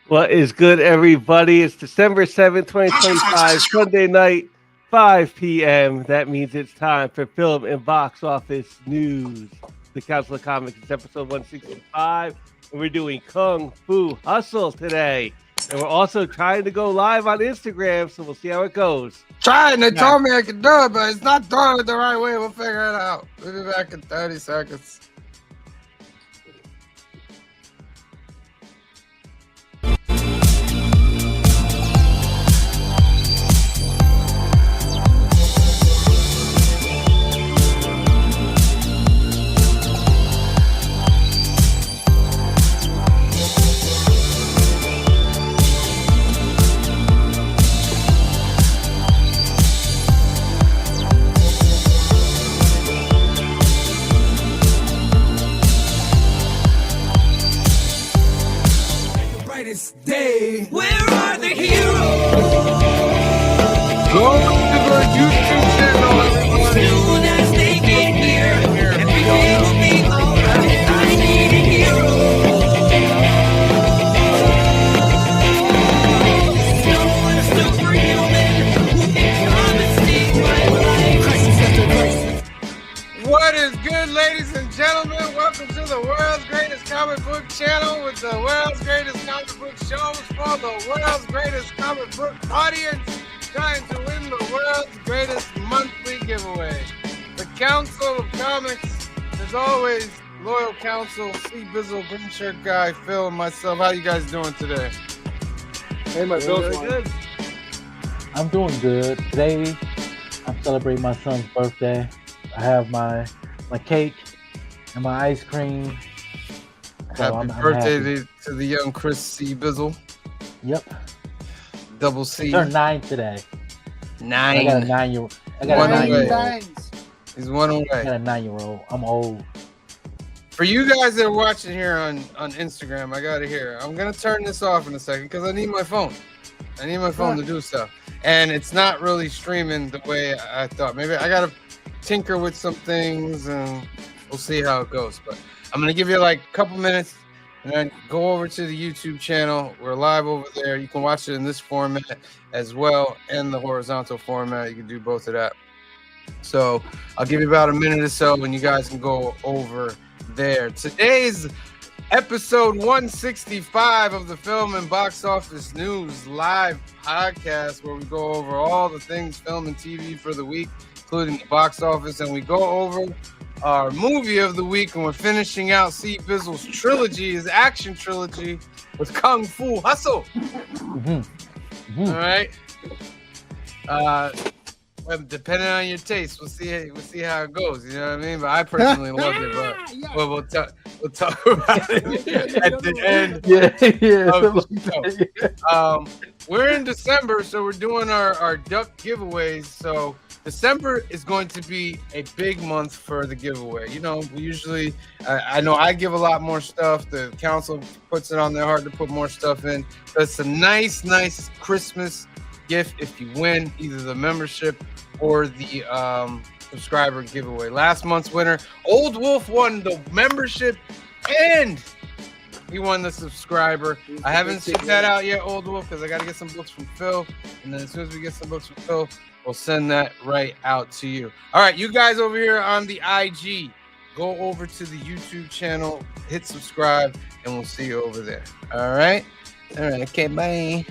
What is good, everybody? It's December 7th, 2025, Sunday night, 5 p.m. That means it's time for film and box office news. The Council of Comics is episode 165, and we're doing Kung Fu Hustle today. And we're also trying to go live on Instagram, so we'll see how it goes. Trying, they told me I could do it, but it's not doing it the right way. We'll figure it out. We'll be back in 30 seconds. Day. Where are the heroes? Go to the YouTube channel, everybody. Soon as they get here, everything will be alright. I need a hero. Someone superhuman who can come and save my life. Crisis after crisis. What is good, ladies and gentlemen? Welcome to the world's greatest comic book channel with the world's greatest comic book shows for the world's greatest comic book audience, trying to win the world's greatest monthly giveaway. The Council of Comics, as always, loyal council, C. Bizzle, Green Shirt Guy, Phil, and myself. How you guys doing today? Hey, my Bill's Good. I'm doing good. Today, I'm celebrating my son's birthday. I have my cake and my ice cream. So Happy I'm birthday happy. to the young Chris C. Bizzle. Yep. Double C. Turned 9 today. I got a 9. 9-year-old. I One got a away. 9-year-old. He's one I away. got a 9-year-old. I'm old. For you guys that are watching here on Instagram, I gotta hear. I'm gonna turn this off in a second because I need my phone. I need my phone to do stuff, and it's not really streaming the way I thought. Maybe I gotta tinker with some things, and we'll see how it goes. But I'm gonna give you like a couple minutes, and then go over to the YouTube channel. We're live over there. You can watch it in this format as well, and the horizontal format. You can do both of that. So I'll give you about a minute or so, and you guys can go over there. Today's episode 165 of the Film and Box Office News live podcast, where we go over all the things film and TV for the week, including the box office, and we go over our movie of the week, and we're finishing out C. Bizzle's trilogy, his action trilogy, with Kung Fu Hustle. All right. Well, depending on your taste, we'll see how it goes. You know what I mean? But I personally loved it. But we'll talk about it at the end. Yeah. We're in December, so we're doing our duck giveaways. So December is going to be a big month for the giveaway. You know, we usually, I know I give a lot more stuff. The council puts it on their heart to put more stuff in. But it's a nice Christmas gift if you win either the membership or the subscriber giveaway. Last month's winner, Old Wolf, won the membership and he won the subscriber. I haven't sent that out yet, Old Wolf, because I got to get some books from Phil. And then as soon as we get some books from Phil, we'll send that right out to you. All right, you guys over here on the IG, go over to the YouTube channel, hit subscribe, and we'll see you over there. All right? All right, okay, bye.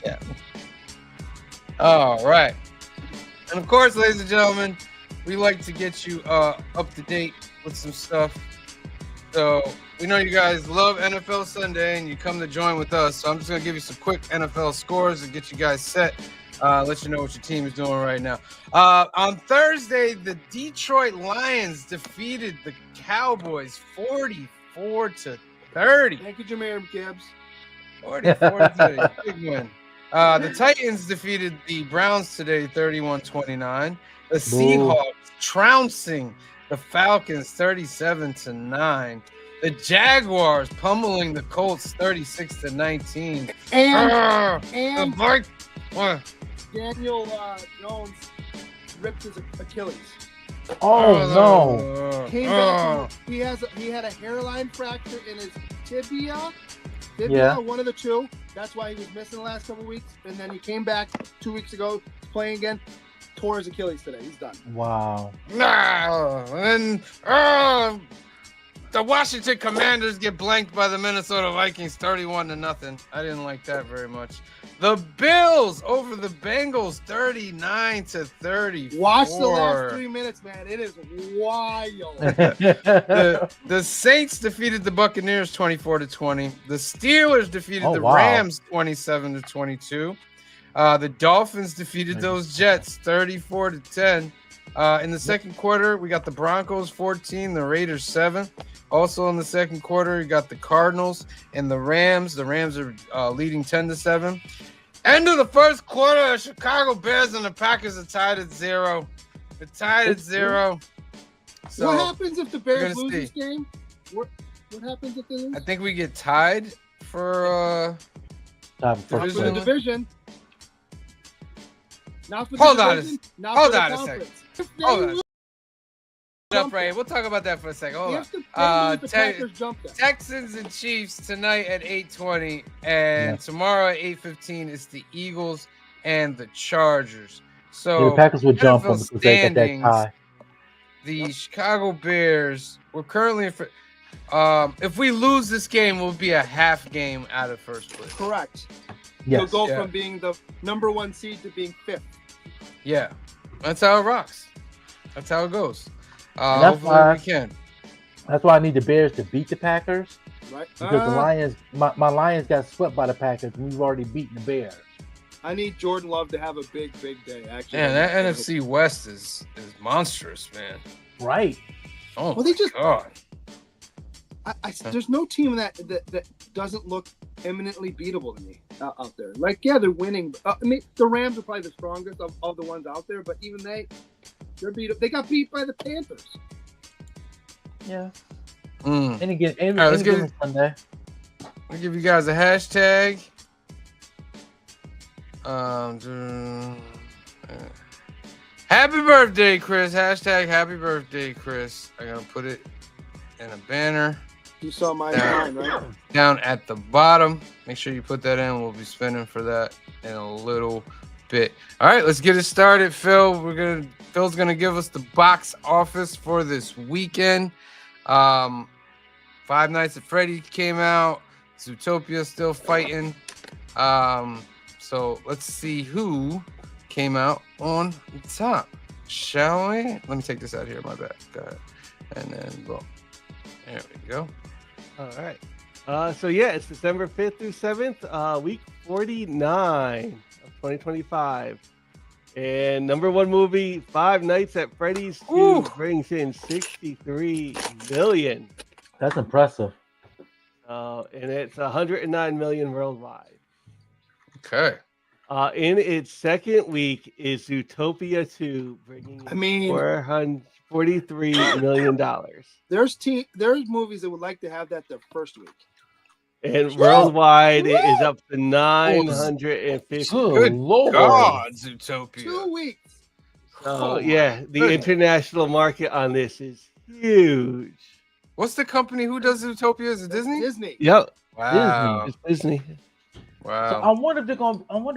Yeah. All right. And of course, ladies and gentlemen, we like to get you up to date with some stuff. So we know you guys love NFL Sunday and you come to join with us. So I'm just going to give you some quick NFL scores and get you guys set. Let you know what your team is doing right now. On Thursday, the Detroit Lions defeated the Cowboys 44-30. Thank you, Jameer Gibbs. 44-30, big win. The Titans defeated the Browns today 31-29. The Seahawks trouncing the Falcons 37-9. The Jaguars pummeling the Colts 36-19. And What? Daniel Jones ripped his Achilles. Oh no! Came back. He had a hairline fracture in his tibia, Did Yeah. one of the two. That's why he was missing the last couple weeks, and then he came back 2 weeks ago playing again. Tore his Achilles today. He's done. Wow. Nah, and the Washington Commanders get blanked by the Minnesota Vikings 31-0. I didn't like that very much. The Bills over the Bengals 39-30. Watch the last 3 minutes, man. It is wild. The Saints defeated the Buccaneers 24-20. The Steelers defeated Oh, the wow. Rams 27-22. The Dolphins defeated those Jets 34-10. In the second quarter, we got the Broncos 14, the Raiders 7. Also in the second quarter, we got the Cardinals and the Rams. The Rams are leading 10-7. End of the first quarter, the Chicago Bears and the Packers are tied at 0. They're tied at 0. So what happens if the Bears gonna lose see. this game? What happens if they lose? I think we get tied for Time for Not for the Division. division. Not for the Hold on a division. Not hold for the on a conference. If they Hold on. lose, up right. We'll talk about that for a second. Hold on. if the Packers jump them. Texans and Chiefs tonight at 8:20, and Yeah. tomorrow at 8:15 is the Eagles and the Chargers. Yeah, So the Packers would jump them NFL because they got that standings, tie. the Chicago Bears, we're currently if we lose this game, we'll be a half game out of first place. Correct. Yes. You'll go Yeah. from being the number 1 seed to being 5th. Yeah, that's how it rocks. That's how it goes. And that's Hopefully why- we can. That's why I need the Bears to beat the Packers Right? because the Lions, my Lions got swept by the Packers, and we've already beaten the Bears. I need Jordan Love to have a big day. Actually, Man, that NFC West is monstrous, man. Right. Oh, Well, they just- God. there's no team that doesn't look eminently beatable to me out there. Like, yeah, they're winning. I mean, the Rams are probably the strongest of the ones out there, but even they're beat up. They got beat by the Panthers. Yeah. Mm. Any right, let's get given Sunday. I'll give you guys a hashtag. Happy birthday, Chris. Hashtag happy birthday, Chris. I'm going to put it in a banner You saw my Yeah. line, right? down at the bottom. Make sure you put that in. We'll be spinning for that in a little bit. All right, let's get it started, Phil. Phil's gonna give us the box office for this weekend. Five Nights at Freddy came out. Zootopia still fighting. So let's see who came out on top, shall we? Let me take this out here. My bad. Go ahead. And then boom. There we go. All right. So yeah, it's December 5th through 7th, week 49 of 2025. And number one movie, Five Nights at Freddy's 2, Ooh. brings in 63 million. That's impressive. And it's 109 million worldwide. Okay. In its second week is Zootopia 2, bringing in I mean, $443 million. there's movies that would like to have that their first week. And worldwide, it is up to 950. Good Lord. God, Zootopia. 2 weeks. So Oh, yeah, the goodness. international market on this is huge. What's the company who does Zootopia? Is it Disney? Disney. Yep, Wow. it's Disney. So Wow. I wonder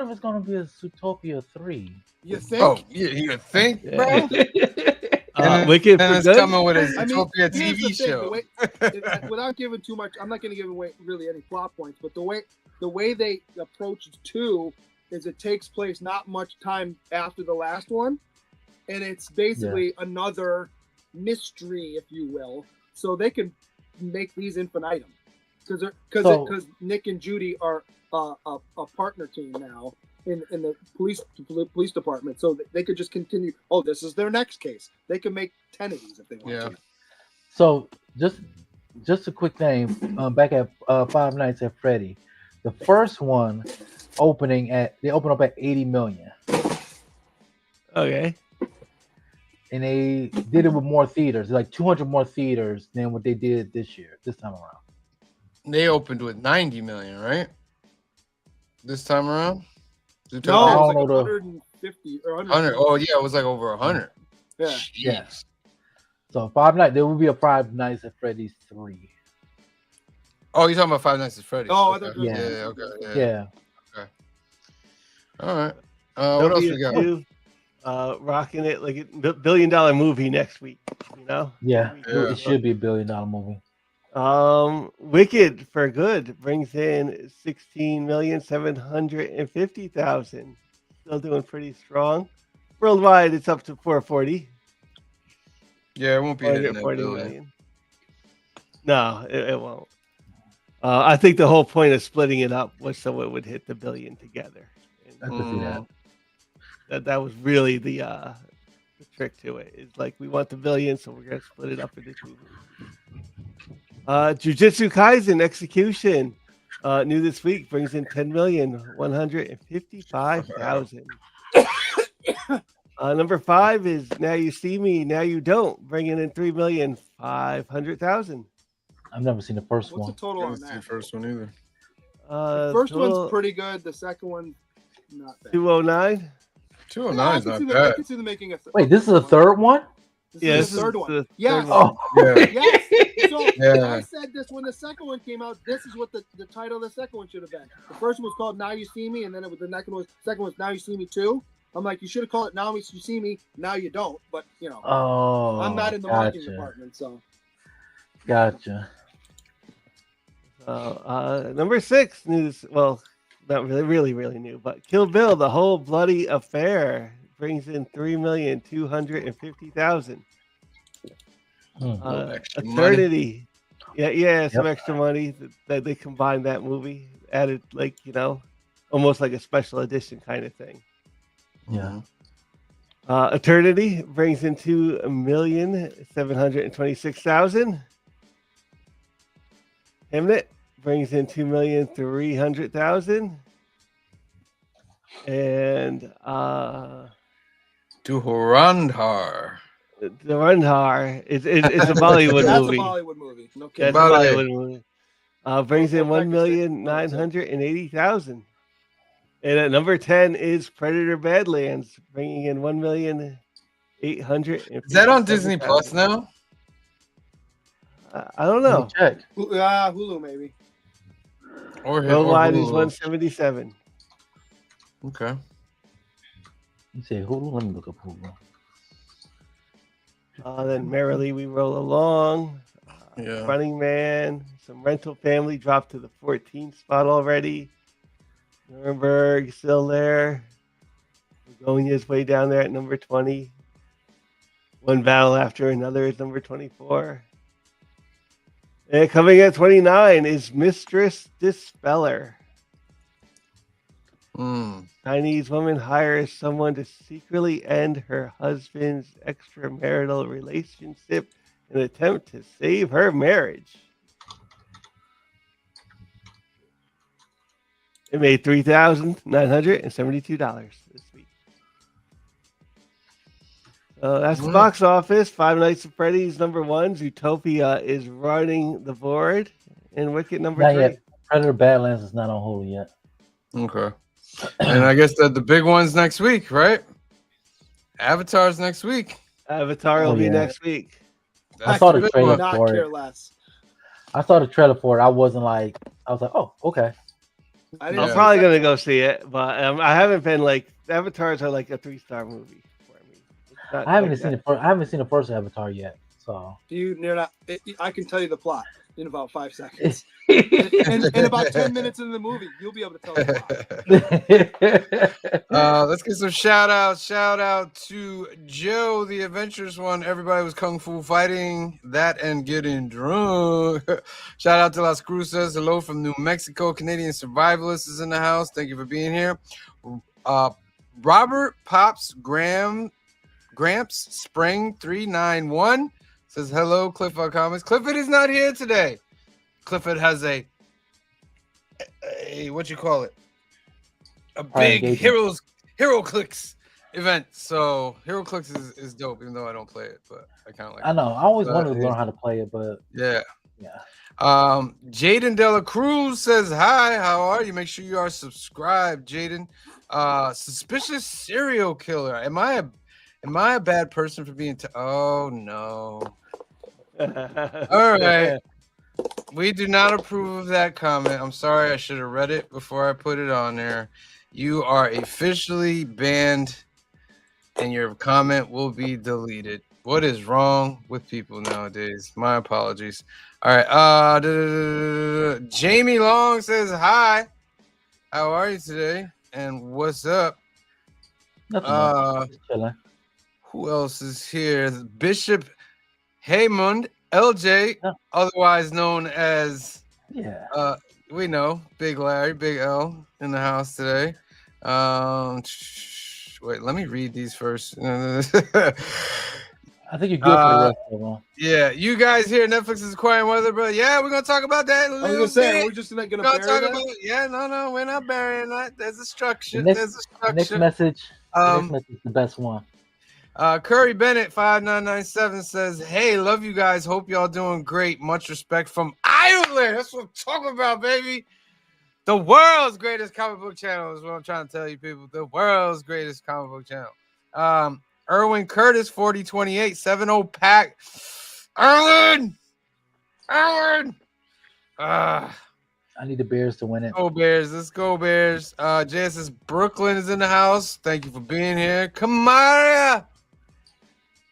if it's gonna be a Zootopia 3. You think? Oh, you think, bro? Wicked And for it's good. coming with a I mean, Zootopia here's the TV thing, show. the way- without giving too much, I'm not going to give away really any plot points, but the way they approach 2 is it takes place not much time after the last one, and it's basically another mystery, if you will. So they can make these infinitum because Nick and Judy are a partner team now in the police department, so they could just continue. Oh, this is their next case. They can make 10 of these if they want Yeah. to. So just a quick thing. Back at Five Nights at Freddy, the first one open up at 80 million, Okay. and they did it with more theaters, like 200 more theaters than what they did this time around. They opened with 90 million, right? This time around? No, Zootopia? it was don't like know the- 150 or 100. Oh, yeah, it was like over 100. Yeah. Jeez. Yeah. So there will be a Five Nights at Freddy's 3. Oh, you're talking about Five Nights at Freddy's. Oh, I okay. thought you were Yeah. saying Okay. something Yeah. Yeah. All right. What else we got? W2, rocking it like a $1 billion movie next week. You know. Yeah. Yeah. It should be $1 billion movie. Wicked for Good brings in 16,750,000. Still doing pretty strong. Worldwide, it's up to 440. Yeah, it won't be hitting that 440 billion. million. No, it won't. I think the whole point of splitting it up was so it would hit the billion together. I can see that. That was really the trick to it. It's like we want the billion, so we're gonna split it up into two movies. Jujutsu Kaisen Execution, new this week, brings in 10,155,000. Number 5 is Now You See Me, Now You Don't, bringing in 3,500,000. I've never seen the first What's one. the total I on didn't see the that? first one either. The first total one's pretty good. The second one, not bad. 209. 209 is not I bad. can see them making a. Wait, this is the third one? This Yeah, is this the is third one. the Yes. third one. Oh, Yeah. Yes. So Yeah. I said this when the second one came out. This is what the title of the second one should have been. The first one was called Now You See Me, and then it was second was Now You See Me 2. I'm like, you should have called it Now You See Me, Now You Don't. But you know, oh, I'm not in the marketing department, so. Gotcha. Number 6 news. Well, not really new, but Kill Bill: The Whole Bloody Affair brings in 3,250,000. Extra money. Eternity. Yeah, some Yep. extra money that they combined that movie, added almost like a special edition kind of thing. Yeah. Eternity brings in 2,726,000. Hamnet brings in 2,300,000. And Durandar. the Rundhar it's a Bollywood That's movie. a Bollywood movie. No That's kidding. a Bollywood. Bollywood movie. Brings in Well, 1,980,000. And at number 10 is Predator Badlands, bringing in 1,800,000. Is that on Disney Plus now? I don't know. Check. Hulu maybe. Or Worldwide is Hulu? 177. Okay. You say Hulu? Let me look up Hulu. Then Merrily We Roll Along. Yeah. Running Man. Some Rental Family dropped to the 14th spot already. Nuremberg still there. Begonia's way down there at number 20. One Battle After Another is number 24. And coming at 29 is Mistress Dispeller. Chinese woman hires someone to secretly end her husband's extramarital relationship in an attempt to save her marriage. It made $3,972 this week. That's the box office. Five Nights at Freddy's number 1. Zootopia is running the board. And Wicked number Not 3. yet. Predator Badlands is not on Hulu yet. Okay. And I guess the big one's next week, right? Avatar's next week. Avatar will be next week. I saw the big trailer one. Not for care it. less. I saw the trailer for it. I was like, oh, okay. I didn't I'm see probably the going to second go see it, but I haven't been Avatars are like a 3-star movie for me. It's not I haven't like seen that. I haven't seen the first Avatar yet. So You're not. I can tell you the plot in about 5 seconds. in about 10 minutes into the movie, you'll be able to tell the plot. Let's get some shout out. Shout out to Joe, the adventurous one. Everybody was kung fu fighting that and getting drunk. Shout out to Las Cruces. Hello from New Mexico. Canadian Survivalist is in the house. Thank you for being here. Robert Pops Gramps Spring 391 says hello, Clifford Comics. Clifford is not here today. Clifford has a what you call it? A big Hero Clicks event. So Hero Clicks is dope, even though I don't play it, but I kind of like I it. know. I always wanted to learn how to play it, but Yeah. yeah. Jaden Dela Cruz says hi. How are you? Make sure you are subscribed, Jaden. Suspicious serial killer. Am I a bad person for being? Oh no. All right. We do not approve of that comment. I'm sorry. I should have read it before I put it on there. You are officially banned, and your comment will be deleted. What is wrong with people nowadays? My apologies. All right. Jamie Long says hi. How are you today? And what's up? Nothing much. Just chilling. Who else is here? Bishop Haymond, LJ, Yeah. otherwise known as Yeah. we know Big Larry, Big L in the house today. Wait, let me read these first. I think you're good for the rest of them. Yeah, you guys here, Netflix is acquiring weather, bro. Yeah, we're gonna talk about that. I was gonna say, we're just gonna bury that. Yeah, no, we're not burying that. There's a structure. The There's a structure. next message. The next message is the best one. Curry Bennett 5997 says, "Hey, love you guys. Hope y'all doing great. Much respect from Ireland." That's what I'm talking about, baby. The world's greatest comic book channel is what I'm trying to tell you, people. The world's greatest comic book channel. Erwin Curtis 4028 70 pack. Erwin. I need the Bears to win it. Go Bears. Let's go Bears. JSS Brooklyn is in the house. Thank you for being here. Kamaria,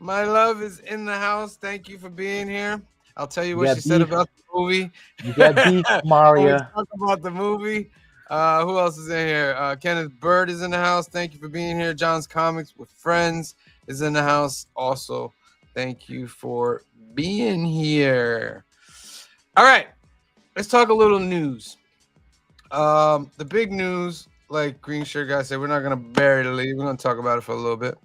my love, is in the house. Thank you for being here. I'll tell you what she said about the movie. You got beef, Maria. Talk about the movie. Who else is in here? Kenneth Bird is in the house. Thank you for being here. John's Comics with Friends is in the house. Also, thank you for being here. All right. Let's talk a little news. The big news, like Green Shirt Guy said, we're not going to bury the lead. We're going to talk about it for a little bit.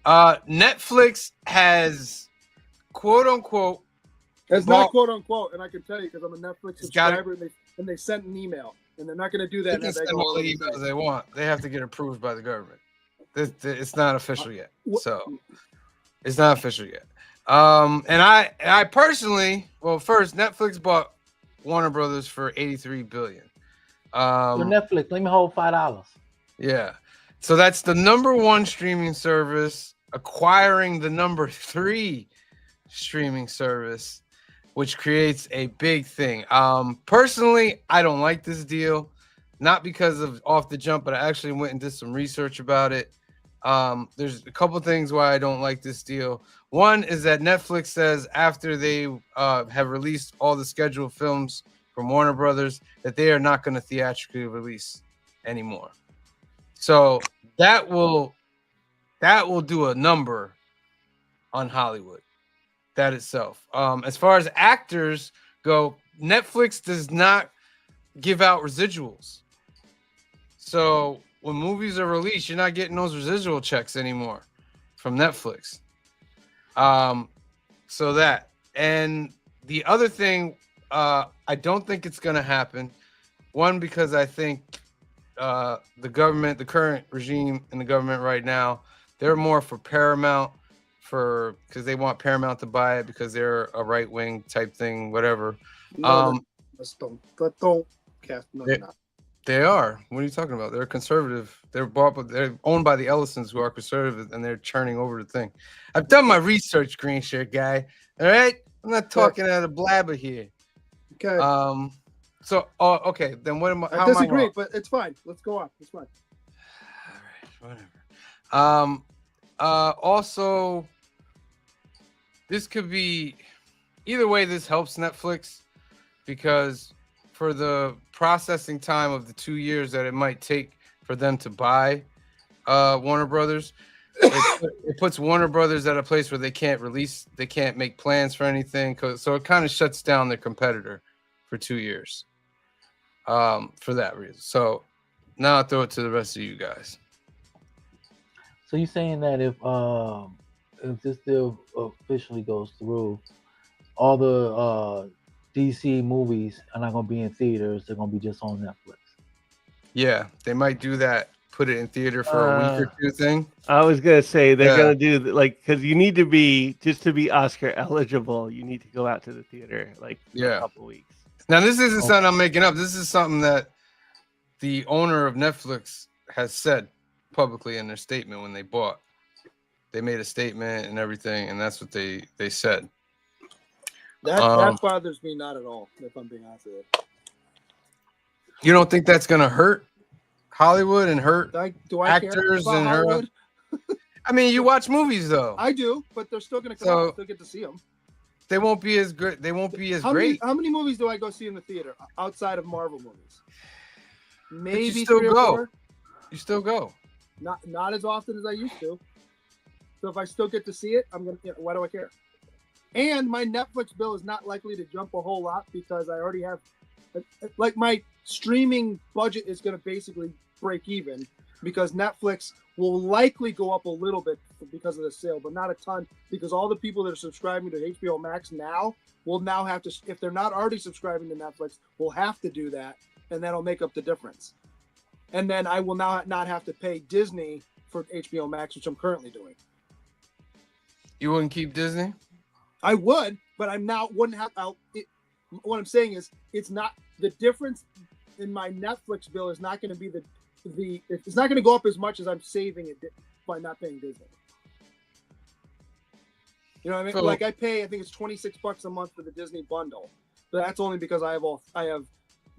Netflix has, quote unquote, it's not quote unquote, and I can tell you because I'm a Netflix subscriber, and they sent an email, and they're not going to do that. They can send all the emails they want. They have to get approved by the government. It's not official yet, so it's not official yet. And I personally, well, first Netflix bought Warner Brothers for $83 billion. For Netflix, let me hold $5. Yeah, so that's the number one streaming service acquiring the number 3 streaming service, which creates a big thing. Personally, I don't like this deal, not because of off the jump, but I actually went and did some research about it. There's a couple things why I don't like this deal. One is that Netflix says after they have released all the scheduled films from Warner Brothers that they are not going to theatrically release anymore. So that will do a number on Hollywood. That itself. As far as actors go, Netflix does not give out residuals. So when movies are released, you're not getting those residual checks anymore from Netflix. So that. And the other thing, I don't think it's going to happen. One, because I think the government, the current regime in the government right now, they're more for Paramount, because they want Paramount to buy it because they're a right wing type thing, whatever. Don't cast. No, not. They are. What are you talking about? They're conservative. They're owned by the Ellisons, who are conservative, and they're churning over the thing. I've done my research, Green Shirt Guy. All right, I'm not talking out of blabber here. Okay. So, okay, then what am I? I disagree, but it's fine. Let's go on. It's fine. All right, whatever. Also, this could be either way. This helps Netflix because for the processing time of the 2 years that it might take for them to buy Warner Brothers, it puts Warner Brothers at a place where they can't make plans for anything. So it kind of shuts down their competitor for 2 years for that reason. So now I'll throw it to the rest of you guys. So you're saying that if this deal officially goes through, all the DC movies are not going to be in theaters. They're going to be just on Netflix. Yeah, they might do that. Put it in theater for a week or two thing. I was going to say they're going to do because you need to be, just to be Oscar eligible, you need to go out to the theater for a couple weeks. Now, this isn't something I'm making up. This is something that the owner of Netflix has said publicly in their statement when they bought. They made a statement and everything, and that's what they said. That bothers me not at all, if I'm being honest with you. You don't think that's gonna hurt Hollywood and hurt Do I care actors about and Hollywood? I mean, you watch movies though. I do, but they're still going to come So- out. I still get to see them. They won't be as good. They won't be as How great. many movies do I go see in the theater outside of Marvel movies? Maybe still 3 or go. 4. You still go. Not as often as I used to. So if I still get to see it, I'm gonna. Why do I care? And my Netflix bill is not likely to jump a whole lot because I already have, like, my streaming budget is going to basically break even because Netflix will likely go up a little bit because of the sale, but not a ton because all the people that are subscribing to HBO Max now will now have to, if they're not already subscribing to Netflix, will have to do that, and that'll make up the difference. And then I will now not have to pay Disney for HBO Max, which I'm currently doing. You wouldn't keep Disney? I would, but I'm now wouldn't have. What I'm saying is, it's not the difference in my Netflix bill is not going to be it's not going to go up as much as I'm saving it by not paying Disney. You know what I mean? So- Like I pay, I think it's $26 a month for the Disney bundle, but that's only because I have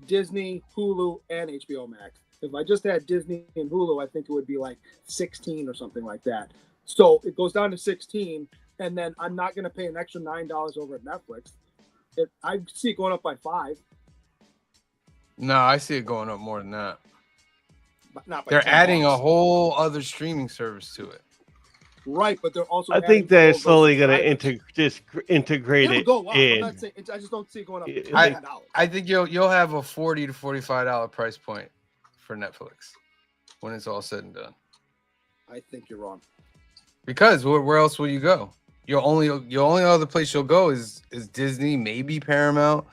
Disney, Hulu, and HBO Max. If I just had Disney and Hulu, I think it would be like 16 or something like that. So it goes down to 16, and then I'm not going to pay an extra $9 over at Netflix. I see it going up by 5. No, I see it going up more than that. But not by They're 10 adding a bucks. whole other streaming service to it. Right, but they're also. I adding think they're all those slowly going to subscribers. integrate It'll it go up. I'm in. not saying. I just don't see it going up. It- $10. I think you'll have a $40 to $45 price point for Netflix when it's all said and done. I think you're wrong. Because where else will you go? Your only other place you'll go is Disney, maybe Paramount.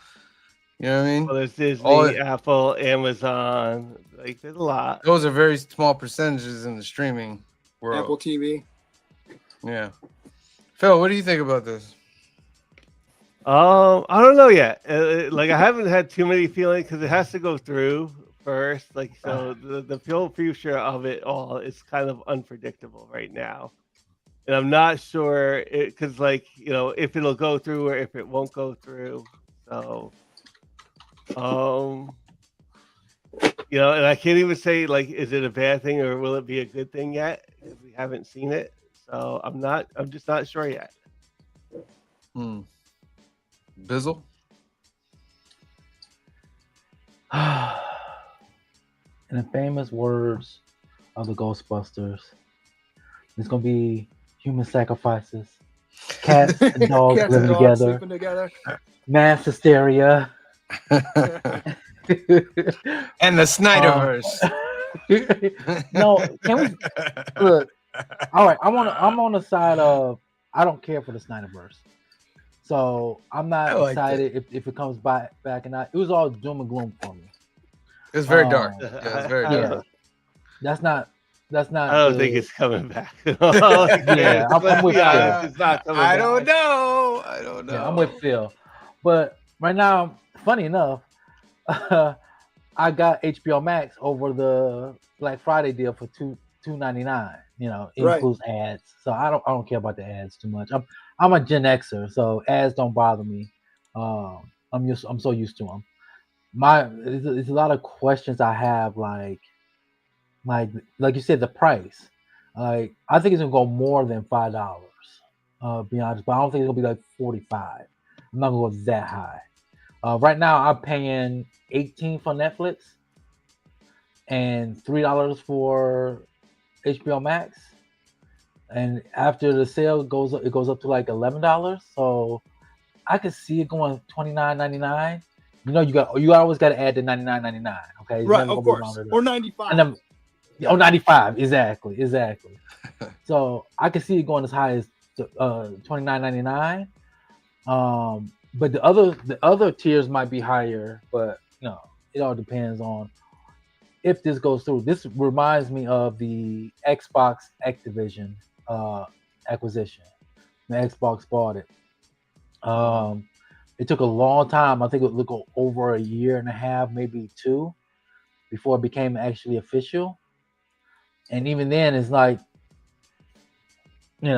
You know what I mean? Well, there's Disney, All- Apple, Amazon. Like, there's a lot. Those are very small percentages in the streaming world. Apple TV. Yeah. Phil, what do you think about this? I don't know yet. Like, I haven't had too many feelings because it has to go through first. Like, so the future of it all is kind of unpredictable right now, and I'm not sure because, like, if it'll go through or if it won't go through. So, and I can't even say, like, is it a bad thing or will it be a good thing yet? Because we haven't seen it. So I'm just not sure yet. Bizzle? In the famous words of the Ghostbusters, there's gonna be human sacrifices, cats and dogs Cats and living dogs together, sleeping together. mass hysteria. And the Snyderverse. No, can we look? All right, I'm on the side of I don't care for the Snyderverse, so I'm not I like excited if it comes back and it was all doom and gloom for me. It was very dark. Yeah, it was very Yeah. dark. That's not. I don't think it's coming back. Yeah, I'm with honest, it's not coming I back. don't know. I don't know. Yeah, I'm with Phil, but right now, funny enough, I got HBO Max over the Black Friday deal for $2.99. It Right. includes ads, so I don't care about the ads too much. I'm a Gen Xer, so ads don't bother me. I'm so used to them. There's a lot of questions I have, like you said, the price. Like, I think it's gonna go more than $5. Be honest, but I don't think it's gonna be like 45. I'm not gonna go that high. Right now, I'm paying $18 for Netflix and $3 for HBO Max. And after the sale goes up, it goes up to like $11. So I could see it going $29.99. You always got to add the $99.99. Okay, It's Right, never of gonna be course. rounded up. Or 95. And then, 95, exactly. So I can see it going as high as $29.99. But the other tiers might be higher, but it all depends on if this goes through. This reminds me of the Xbox Activision acquisition. The Xbox bought it. It took a long time. I think it took over a year and a half, maybe 2, before it became actually official. And even then, it's like, and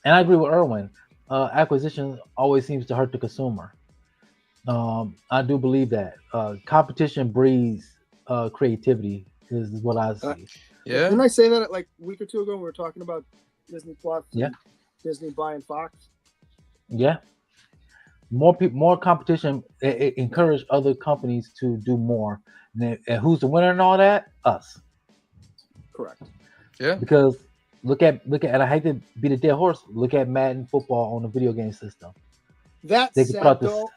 I agree with Erwin. acquisition always seems to hurt the consumer. I do believe that competition breeds creativity. Is what I see. Yeah. Didn't I say that like a week or two ago? We were talking about Disney Plus Yeah. and Disney buying Fox. Yeah, more people, more competition. It encourage other companies to do more. And who's the winner in all that? Us. Correct. Yeah. Because look at and I hate to beat a dead horse. Look at Madden football on the video game system. That They could put said, out this. though,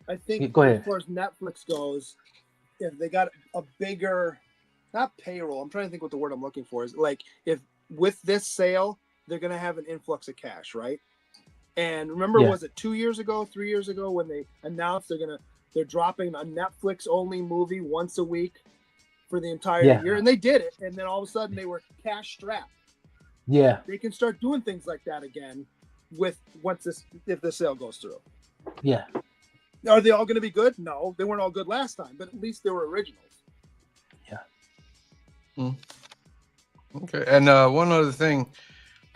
I think Go ahead. as far as Netflix goes, if they got a bigger, not payroll, I'm trying to think what the word I'm looking for is. Like, if with this sale, they're going to have an influx of cash, right? And remember, Yeah. was it 2 years ago, 3 years ago, when they announced they're dropping a Netflix only movie once a week for the entire Yeah. year, and they did it, and then all of a sudden they were cash strapped. Yeah, They can start doing things like that again if the sale goes through. yeah. Are they all going to be good? No, they weren't all good last time, but at least they were originals. Okay. And one other thing,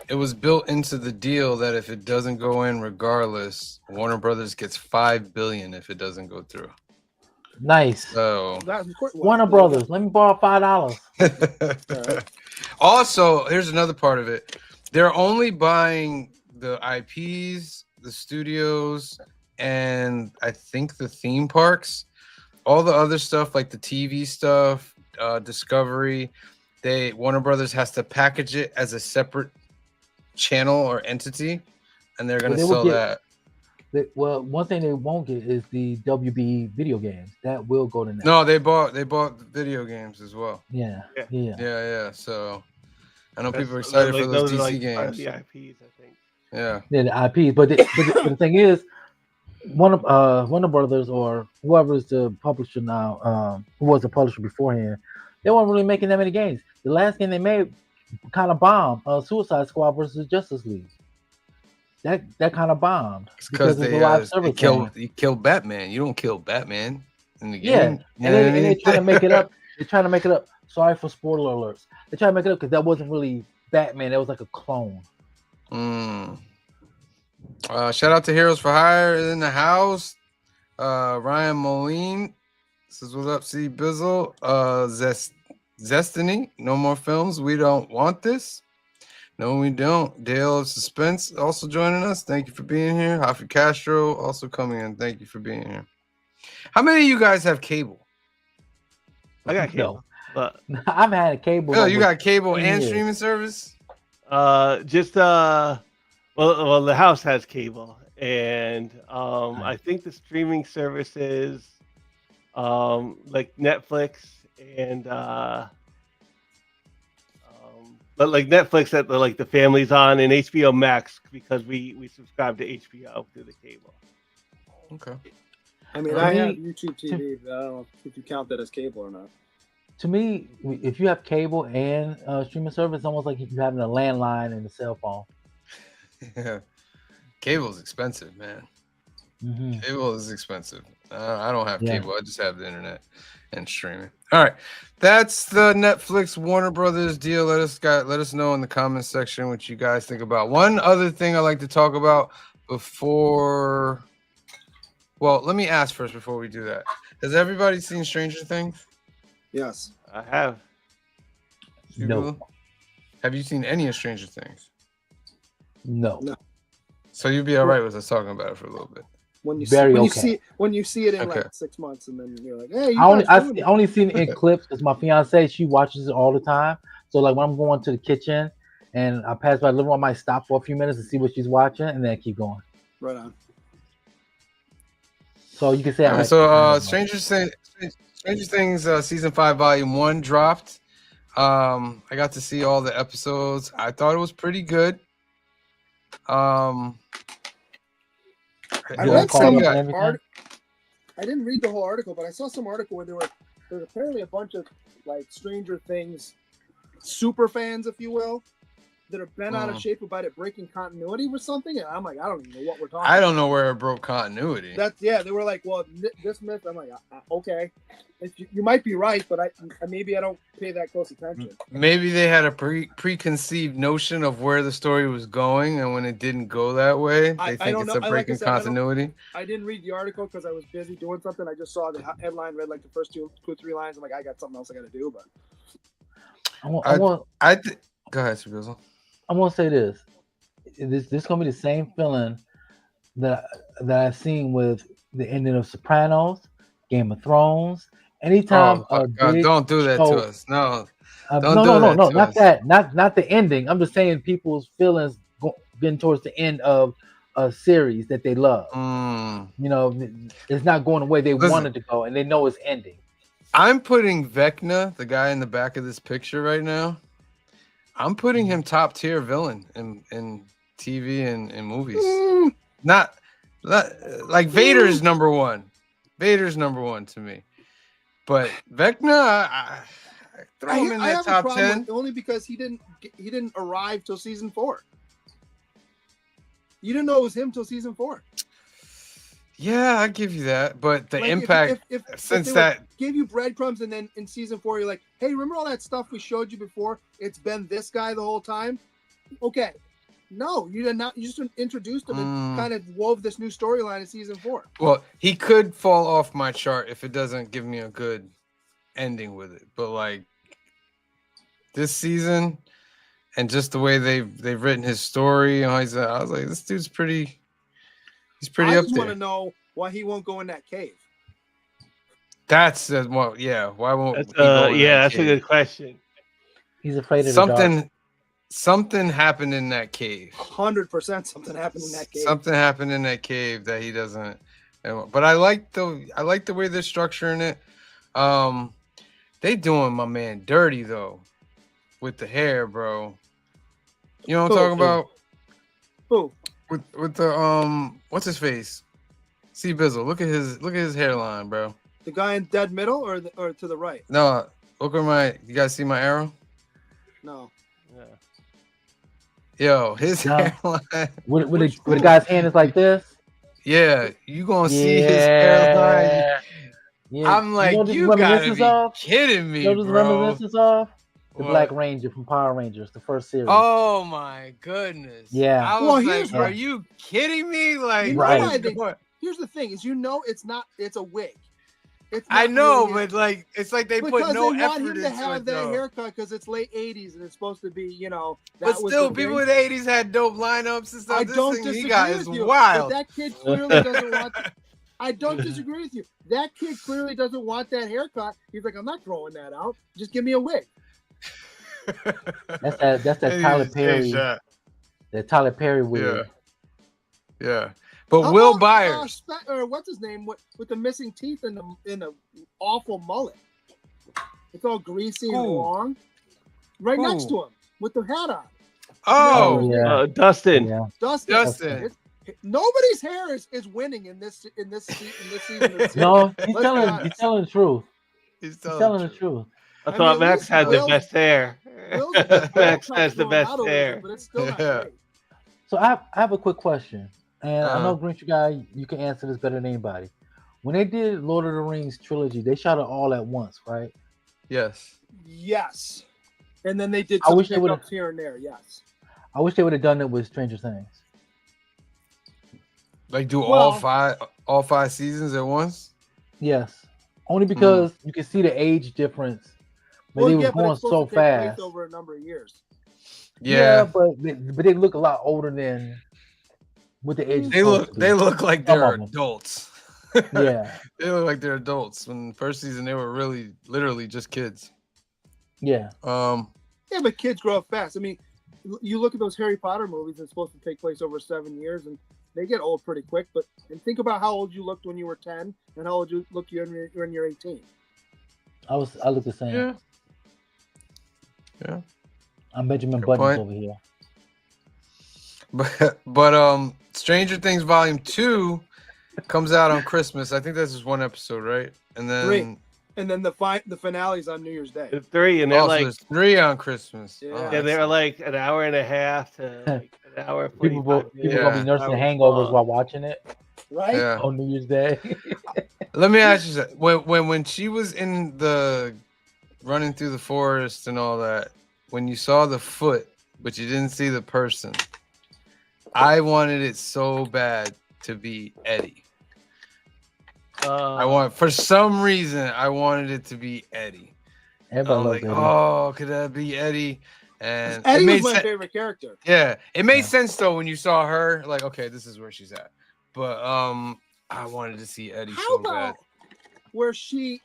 it was built into the deal that if it doesn't go in regardless, Warner Brothers gets $5 billion if it doesn't go through. Nice. So Warner Brothers, let me borrow $5. also, here's another part of it. They're only buying the IPs, the studios, and I think the theme parks. All the other stuff like the TV stuff, Discovery, Warner Brothers has to package it as a separate channel or entity, and they're gonna sell that. Well, one thing they won't get is the WB video games. That will go to Netflix. No, they bought video games as well. Yeah. So I know people are excited for those DC games. The IPs, I think. Yeah, the IPs, but the thing is, Warner Brothers or whoever is the publisher now, who was the publisher beforehand, they weren't really making that many games. The last game they made kind of bombed. Suicide Squad versus Justice League. That kind of bombed because it's a live service game. You kill Batman. You don't kill Batman in the Yeah, game. and they're trying to make it up. They're trying to make it up. Sorry for spoiler alerts. They're trying to make it up because that wasn't really Batman. That was like a clone. Shout out to Heroes for Hire in the house. Ryan Moline says, "What's up, C Bizzle?" Zestiny, no more films. We don't want this. No, we don't. Dale of Suspense also joining us. Thank you for being here. Hafi Castro also coming in. Thank you for being here. How many of you guys have cable? I got cable, but I've had a cable. Oh, you got cable and years. streaming service? well, the house has cable, and I think the streaming services, like Netflix and but like Netflix that the family's on, and HBO Max because we subscribe to HBO through the cable. Okay. I mean, I have YouTube TV, but I don't know if you count that as cable or not. To me, if you have cable and streaming service, it's almost like you having a landline and a cell phone. Yeah. Cable's expensive, man. Mm-hmm. Cable is expensive. I don't have Yeah. cable. I just have the internet and streaming. All right, that's the Netflix Warner Brothers deal. Let us know in the comments section what you guys think about. One other thing I like to talk about before. Well, let me ask first before we do that. Has everybody seen Stranger Things? Yes. I have. No. Have you seen any of Stranger Things? No. So you'd be all right with us talking about it for a little bit. When you Very when you see it in Okay. like 6 months, and then you're like, hey, I only seen it in clips because my fiance, she watches it all the time. So like when I'm going to the kitchen and I pass by the living room, I might stop for a few minutes to see what she's watching and then keep going. Right on. So you can say Stranger Things season 5 volume 1 dropped. I got to see all the episodes. I thought it was pretty good. I read some everything? I didn't read the whole article, but I saw some article where there was apparently a bunch of like Stranger Things super fans, if you will, that are bent out of shape about it breaking continuity or something. And I'm like, I don't even know what we're talking. I don't know where it broke continuity. That's They were like, well, this myth. I'm like, okay, you might be right, but maybe I don't pay that close attention. Maybe they had a preconceived notion of where the story was going, and when it didn't go that way, they think it's a breaking continuity. I didn't read the article because I was busy doing something. I just saw the headline, read like the first two or three lines. I'm like, I got something else I got to do. But go ahead, Subizzle. I'm gonna say this. This gonna be the same feeling that I've seen with the ending of Sopranos, Game of Thrones. Anytime don't do that to us. No. No, not that. Not the ending. I'm just saying people's feelings getting towards the end of a series that they love. You know, it's not going the way they wanted to go, and they know it's ending. I'm putting Vecna, the guy in the back of this picture right now. I'm putting him top tier villain in TV and in movies. Not like Vader's number one. Vader's number one to me. But Vecna, I throw him in that top 10 only because he didn't arrive till season 4. You didn't know it was him till season 4. Yeah, I give you that, but the impact if that gave you breadcrumbs, and then in season 4 you're like, hey, remember all that stuff we showed you before? It's been this guy the whole time. Okay, no, you did not. You just introduced him and kind of wove this new storyline in season 4. Well, he could fall off my chart if it doesn't give me a good ending with it, but like this season and just the way they've written his story, I was like, this dude's pretty. He's pretty up there. I just want to know why he won't go in that cave. That's well, yeah. Why won't? That's that's a good question. He's afraid of the dark. Something happened in that cave. 100% something happened in that cave. Something happened in that cave that he doesn't. But I like the way they're structuring it. They doing my man dirty though, with the hair, bro. You know what I'm talking about? Who? With the what's his face? See Bizzle. Look at his hairline, bro. The guy in dead middle or to the right? No, look at you guys see my arrow? No. Yeah. Yo, his hairline. With the guy's hand is like this. Yeah, you gonna see his hairline. Yeah. I'm like, you gotta be kidding me, bro. The Black Ranger from Power Rangers, the first series. Oh my goodness. Yeah. I was like, are you kidding me? Like, right. Here's the thing: is it's a wig. I know, but like, it's like they put no effort into it. Because they want him to have that haircut because it's late '80s and it's supposed to be, But still, people in the '80s had dope lineups and stuff. I don't disagree with you. Wild. But that kid clearly doesn't want. I don't disagree with you. That kid clearly doesn't want that haircut. He's like, I'm not throwing that out. Just give me a wig. That's that Tyler Perry. That Tyler Perry wig. Yeah. But Will Byers, what's his name, with the missing teeth and the awful mullet? It's all greasy and long. Right next to him with the hat on. Oh, yeah. Dustin. Yeah. Dustin. Nobody's hair is winning in this season. No, he's telling the truth. He's telling the truth. I thought Max had the best hair. Max has the best hair. But it's still not great. So I have a quick question. And I know, Grinch guy, you can answer this better than anybody. When they did Lord of the Rings trilogy, they shot it all at once, right? Yes. And then they did some pickups here and there, yes. I wish they would have done it with Stranger Things. Like all five seasons at once? Yes. Only because you can see the age difference. But it was going so fast. Over a number of years. Yeah, but they look a lot older than with the age. They look like they're adults. Yeah. They look like they're adults. When the first season they were really literally just kids. Yeah. Yeah, but kids grow up fast. I mean, you look at those Harry Potter movies, it's supposed to take place over 7 years, and they get old pretty quick. And think about how old you looked when you were 10 and how old you look when you're 18. I look the same. Yeah. I'm Benjamin Buttons over here. But Stranger Things Volume 2 comes out on Christmas. I think that's just one episode, right? And then And then the finale's on New Year's Day. There's 3, and they're Also, like, there's 3 on Christmas. Yeah. Oh, and they're excellent. like an hour and a half to like an hour. And People 45 minutes. gonna be nursing hangovers while watching it Right? Yeah. on New Year's Day. Let me ask you something. When she was in the running through the forest and all that, when you saw the foot but you didn't see the person, I wanted it so bad to be Eddie. For some reason I wanted it to be Eddie. Everybody I'm loves like, Eddie. oh, could that be Eddie? And Eddie it was made my sense. favorite character. Yeah, it made Yeah. sense though when you saw her. Like, okay, this is where she's at. But I wanted to see Eddie How so about bad. where she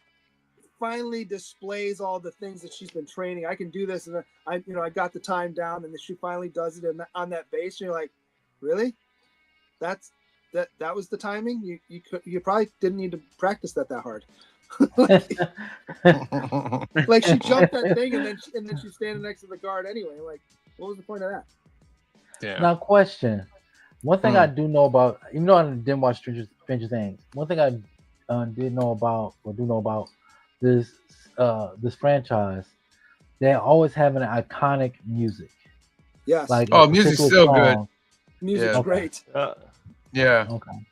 finally displays all the things that she's been training? I can do this, and I got the time down, and then she finally does it on that base. And you're like, really? That was the timing. You probably didn't need to practice that hard. Like she jumped that thing, and then she's standing next to the guard anyway. Like, what was the point of that? Yeah. Now, question. One thing I do know about, even though I didn't watch Stranger Things, one thing I do know about this franchise, they're always having iconic music. Yes. Like Oh, a music's particular still good. song. Music's Yeah. great. Yeah. Okay.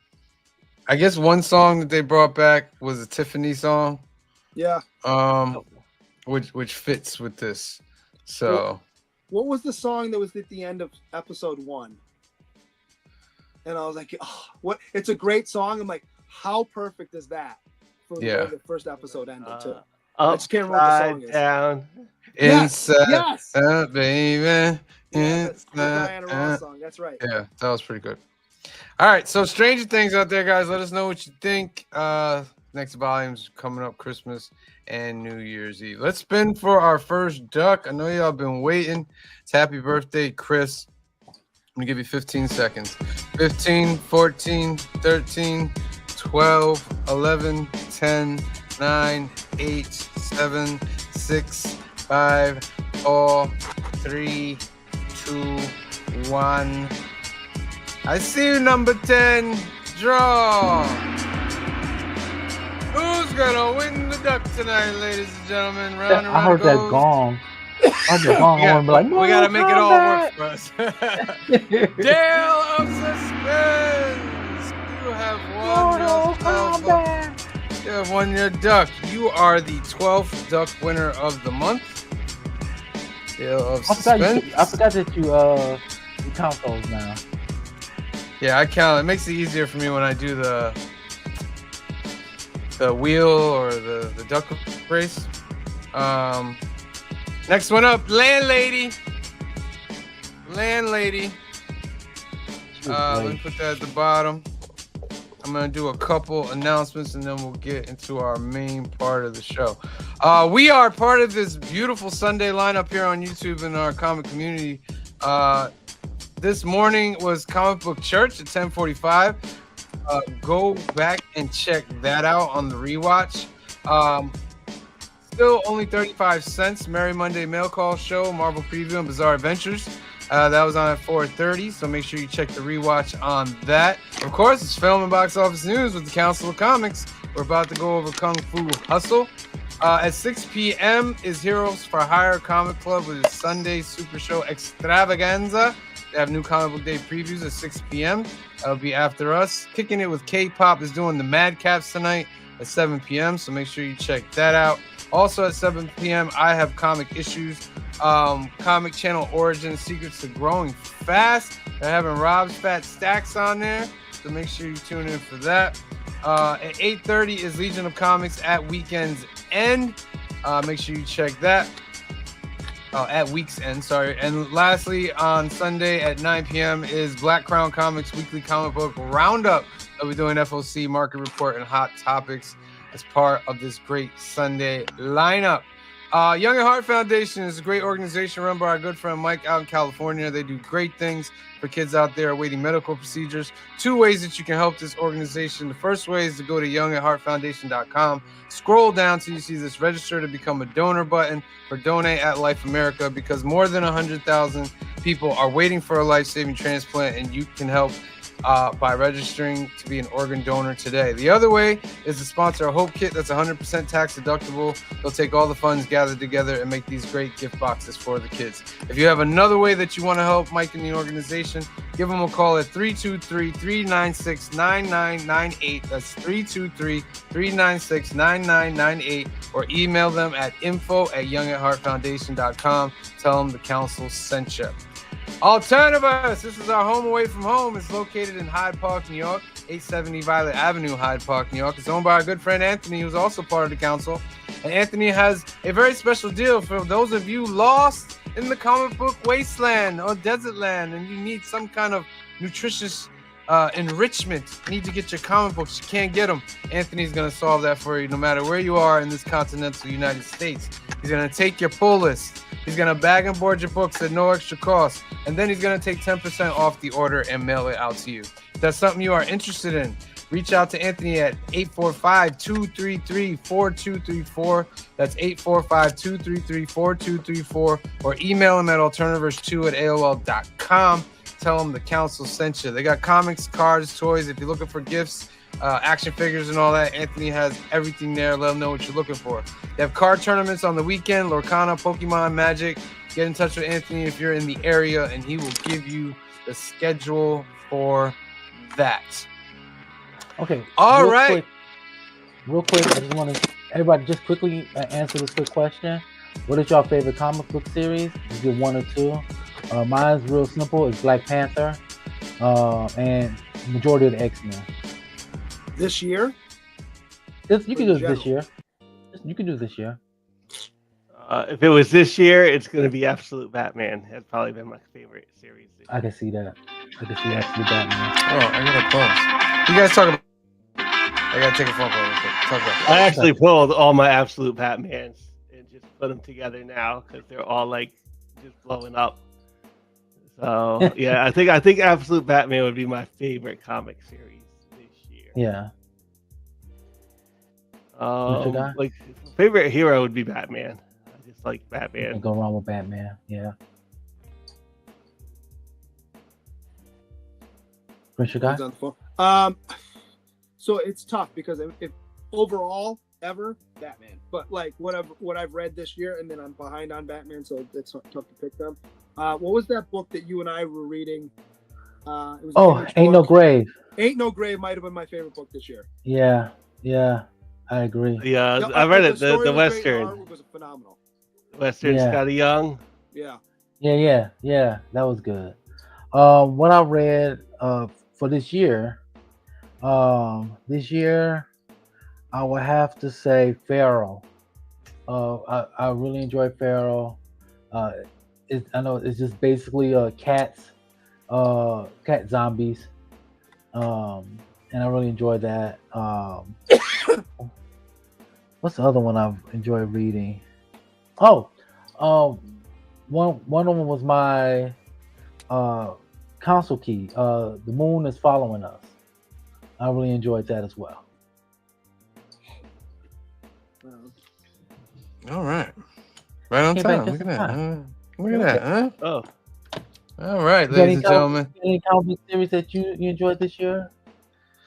I guess one song that they brought back was a Tiffany song. Yeah. Which fits with this. So What was the song that was at the end of episode 1? And I was like, oh, what? It's a great song. I'm like, how perfect is that for the way the first episode ended too? I just can't remember what the song is. Down. inside, Yes. baby. Yeah, that's the Inside, Diana Ross song. That's right. yeah, that was pretty good. All right, so Stranger Things out there, guys. Let us know what you think. Next volume's coming up, Christmas and New Year's Eve. Let's spin for our first duck. I know y'all been waiting. It's happy birthday, Chris. I'm gonna give you 15 seconds. 15, 14, 13, 12, 11, 10, 9, 8, 7, 6, 5, 4, 3, 2, 1. I see you, number 10. Draw. Who's gonna win the duck tonight, ladies and gentlemen? Round and I round heard that goes. gong. I heard the gong. I wanna be like, We gotta make it all work Mortal for us. Dale of Suspense. You have won your Kombat. You have won your duck. You are the 12th duck winner of the month. Dale of Suspense. I forgot that you count those now. Yeah, I count. It makes it easier for me when I do the wheel or the duck race. Next one up, Landlady. Landlady. Let me put that at the bottom. I'm gonna do a couple announcements and then we'll get into our main part of the show. We are part of this beautiful Sunday lineup here on YouTube in our comic community. This morning was Comic Book Church at 10:45. Go back and check that out on the rewatch. Still only 35 cents. Merry Monday Mail Call Show, Marvel Preview, and Bizarre Adventures. That was on at 4:30, so make sure you check the rewatch on that. Of course, it's film and box office news with the Council of Comics. We're about to go over Kung Fu Hustle. At 6 p.m. is Heroes for Hire Comic Club with its Sunday Super Show Extravaganza. They have new comic book day previews at 6 p.m. That'll be after us. Kicking it with K-Pop is doing the Madcaps tonight at 7 p.m., so make sure you check that out. Also at 7 p.m., I have Comic Issues, Comic Channel Origins, Secrets to Growing Fast. They're having Rob's Fat Stacks on there, so make sure you tune in for that. At 8:30 is Legion of Comics at Weekend's End. Make sure you check that. At Week's End, sorry. And lastly, on Sunday at 9 p.m. is Black Crown Comics Weekly Comic Book Roundup. They'll be doing FOC, Market Report, and Hot Topics as part of this great Sunday lineup. Young at Heart Foundation is a great organization run by our good friend Mike out in California. They do great things for kids out there awaiting medical procedures. 2 ways that you can help this organization. The first way is to go to youngatheartfoundation.com. Scroll down till you see this register to become a donor button for Donate at Life America, because more than 100,000 people are waiting for a life-saving transplant, and you can help by registering to be an organ donor today. The other way is to sponsor a Hope Kit that's 100% tax deductible. They'll take all the funds gathered together and make these great gift boxes for the kids. If you have another way that you want to help Mike and the organization, give them a call at 323-396-9998. That's 323-396-9998, or email them at info@youngatheartfoundation.com. Tell them the council sent you. Alternativus, this is our home away from home. It's located in Hyde Park, New York, 870 Violet Avenue, Hyde Park, New York. It's owned by our good friend Anthony, who's also part of the council. And Anthony has a very special deal for those of you lost in the comic book wasteland or desert land, and you need some kind of nutritious enrichment. You need to get your comic books. You can't get them. Anthony's going to solve that for you no matter where you are in this continental United States. He's going to take your pull list. He's going to bag and board your books at no extra cost. And then he's going to take 10% off the order and mail it out to you. If that's something you are interested in, reach out to Anthony at 845-233-4234. That's 845-233-4234. Or email him at alternativers2@aol.com. Tell them the council sent you. They got comics, cards, toys. If you're looking for gifts, action figures and all that, Anthony has everything there. Let them know what you're looking for. They have card tournaments on the weekend, Lorcana, Pokemon, Magic. Get in touch with Anthony if you're in the area, and he will give you the schedule for that. Okay. All right. Real quick, I just want to everybody just quickly answer this quick question. What is your favorite comic book series? You get one or two. Mine's real simple. It's Black Panther, and majority of the X-Men. This year? You can do it this year. You can do this year. If it was this year, it's going to be Absolute Batman. That's probably been my favorite series. I can see that. I can see Absolute Batman. Oh, I got to pause. You guys talk about. I got to take a phone call real quick. Talk about. I actually pulled all my Absolute Batmans and just put them together now because they're all like just blowing up. So yeah, I think Absolute Batman would be my favorite comic series this year. Yeah. Like favorite hero would be Batman. I just like Batman. Can't go wrong with Batman. Yeah. Where's your guy? He's on the phone. So it's tough because if overall ever Batman, but like what I've read this year, and then I'm behind on Batman, so it's tough to pick them. What was that book that you and I were reading? It was Ain't No Grave. Ain't No Grave might have been my favorite book this year. Yeah, I agree. Yeah, I read it. The Western was phenomenal. Western Scotty Young. Yeah. That was good. What I read for this year, I would have to say Pharaoh. I really enjoyed Pharaoh. I know it's just basically cat zombies, and I really enjoyed that. What's the other one I've enjoyed reading? One of them was my console key. The Moon is Following Us. I really enjoyed that as well. All right. Right on time. Look at that. Look at that, huh? Oh. All right, ladies and gentlemen. Any comic book series that you enjoyed this year?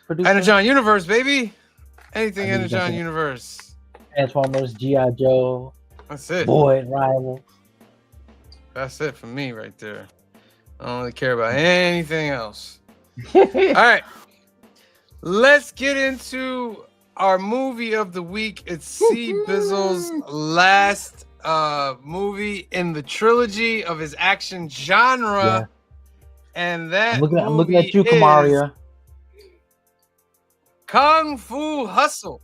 Energon Universe, baby. Anything Energon Universe. Transformers, G.I. Joe. That's it. Boy Rival. That's it for me right there. I don't really care about anything else. All right. Let's get into our movie of the week. It's C. Bizzle's last movie in the trilogy of his action genre. Yeah. And that I'm looking at you, Kamaria. Kung Fu Hustle.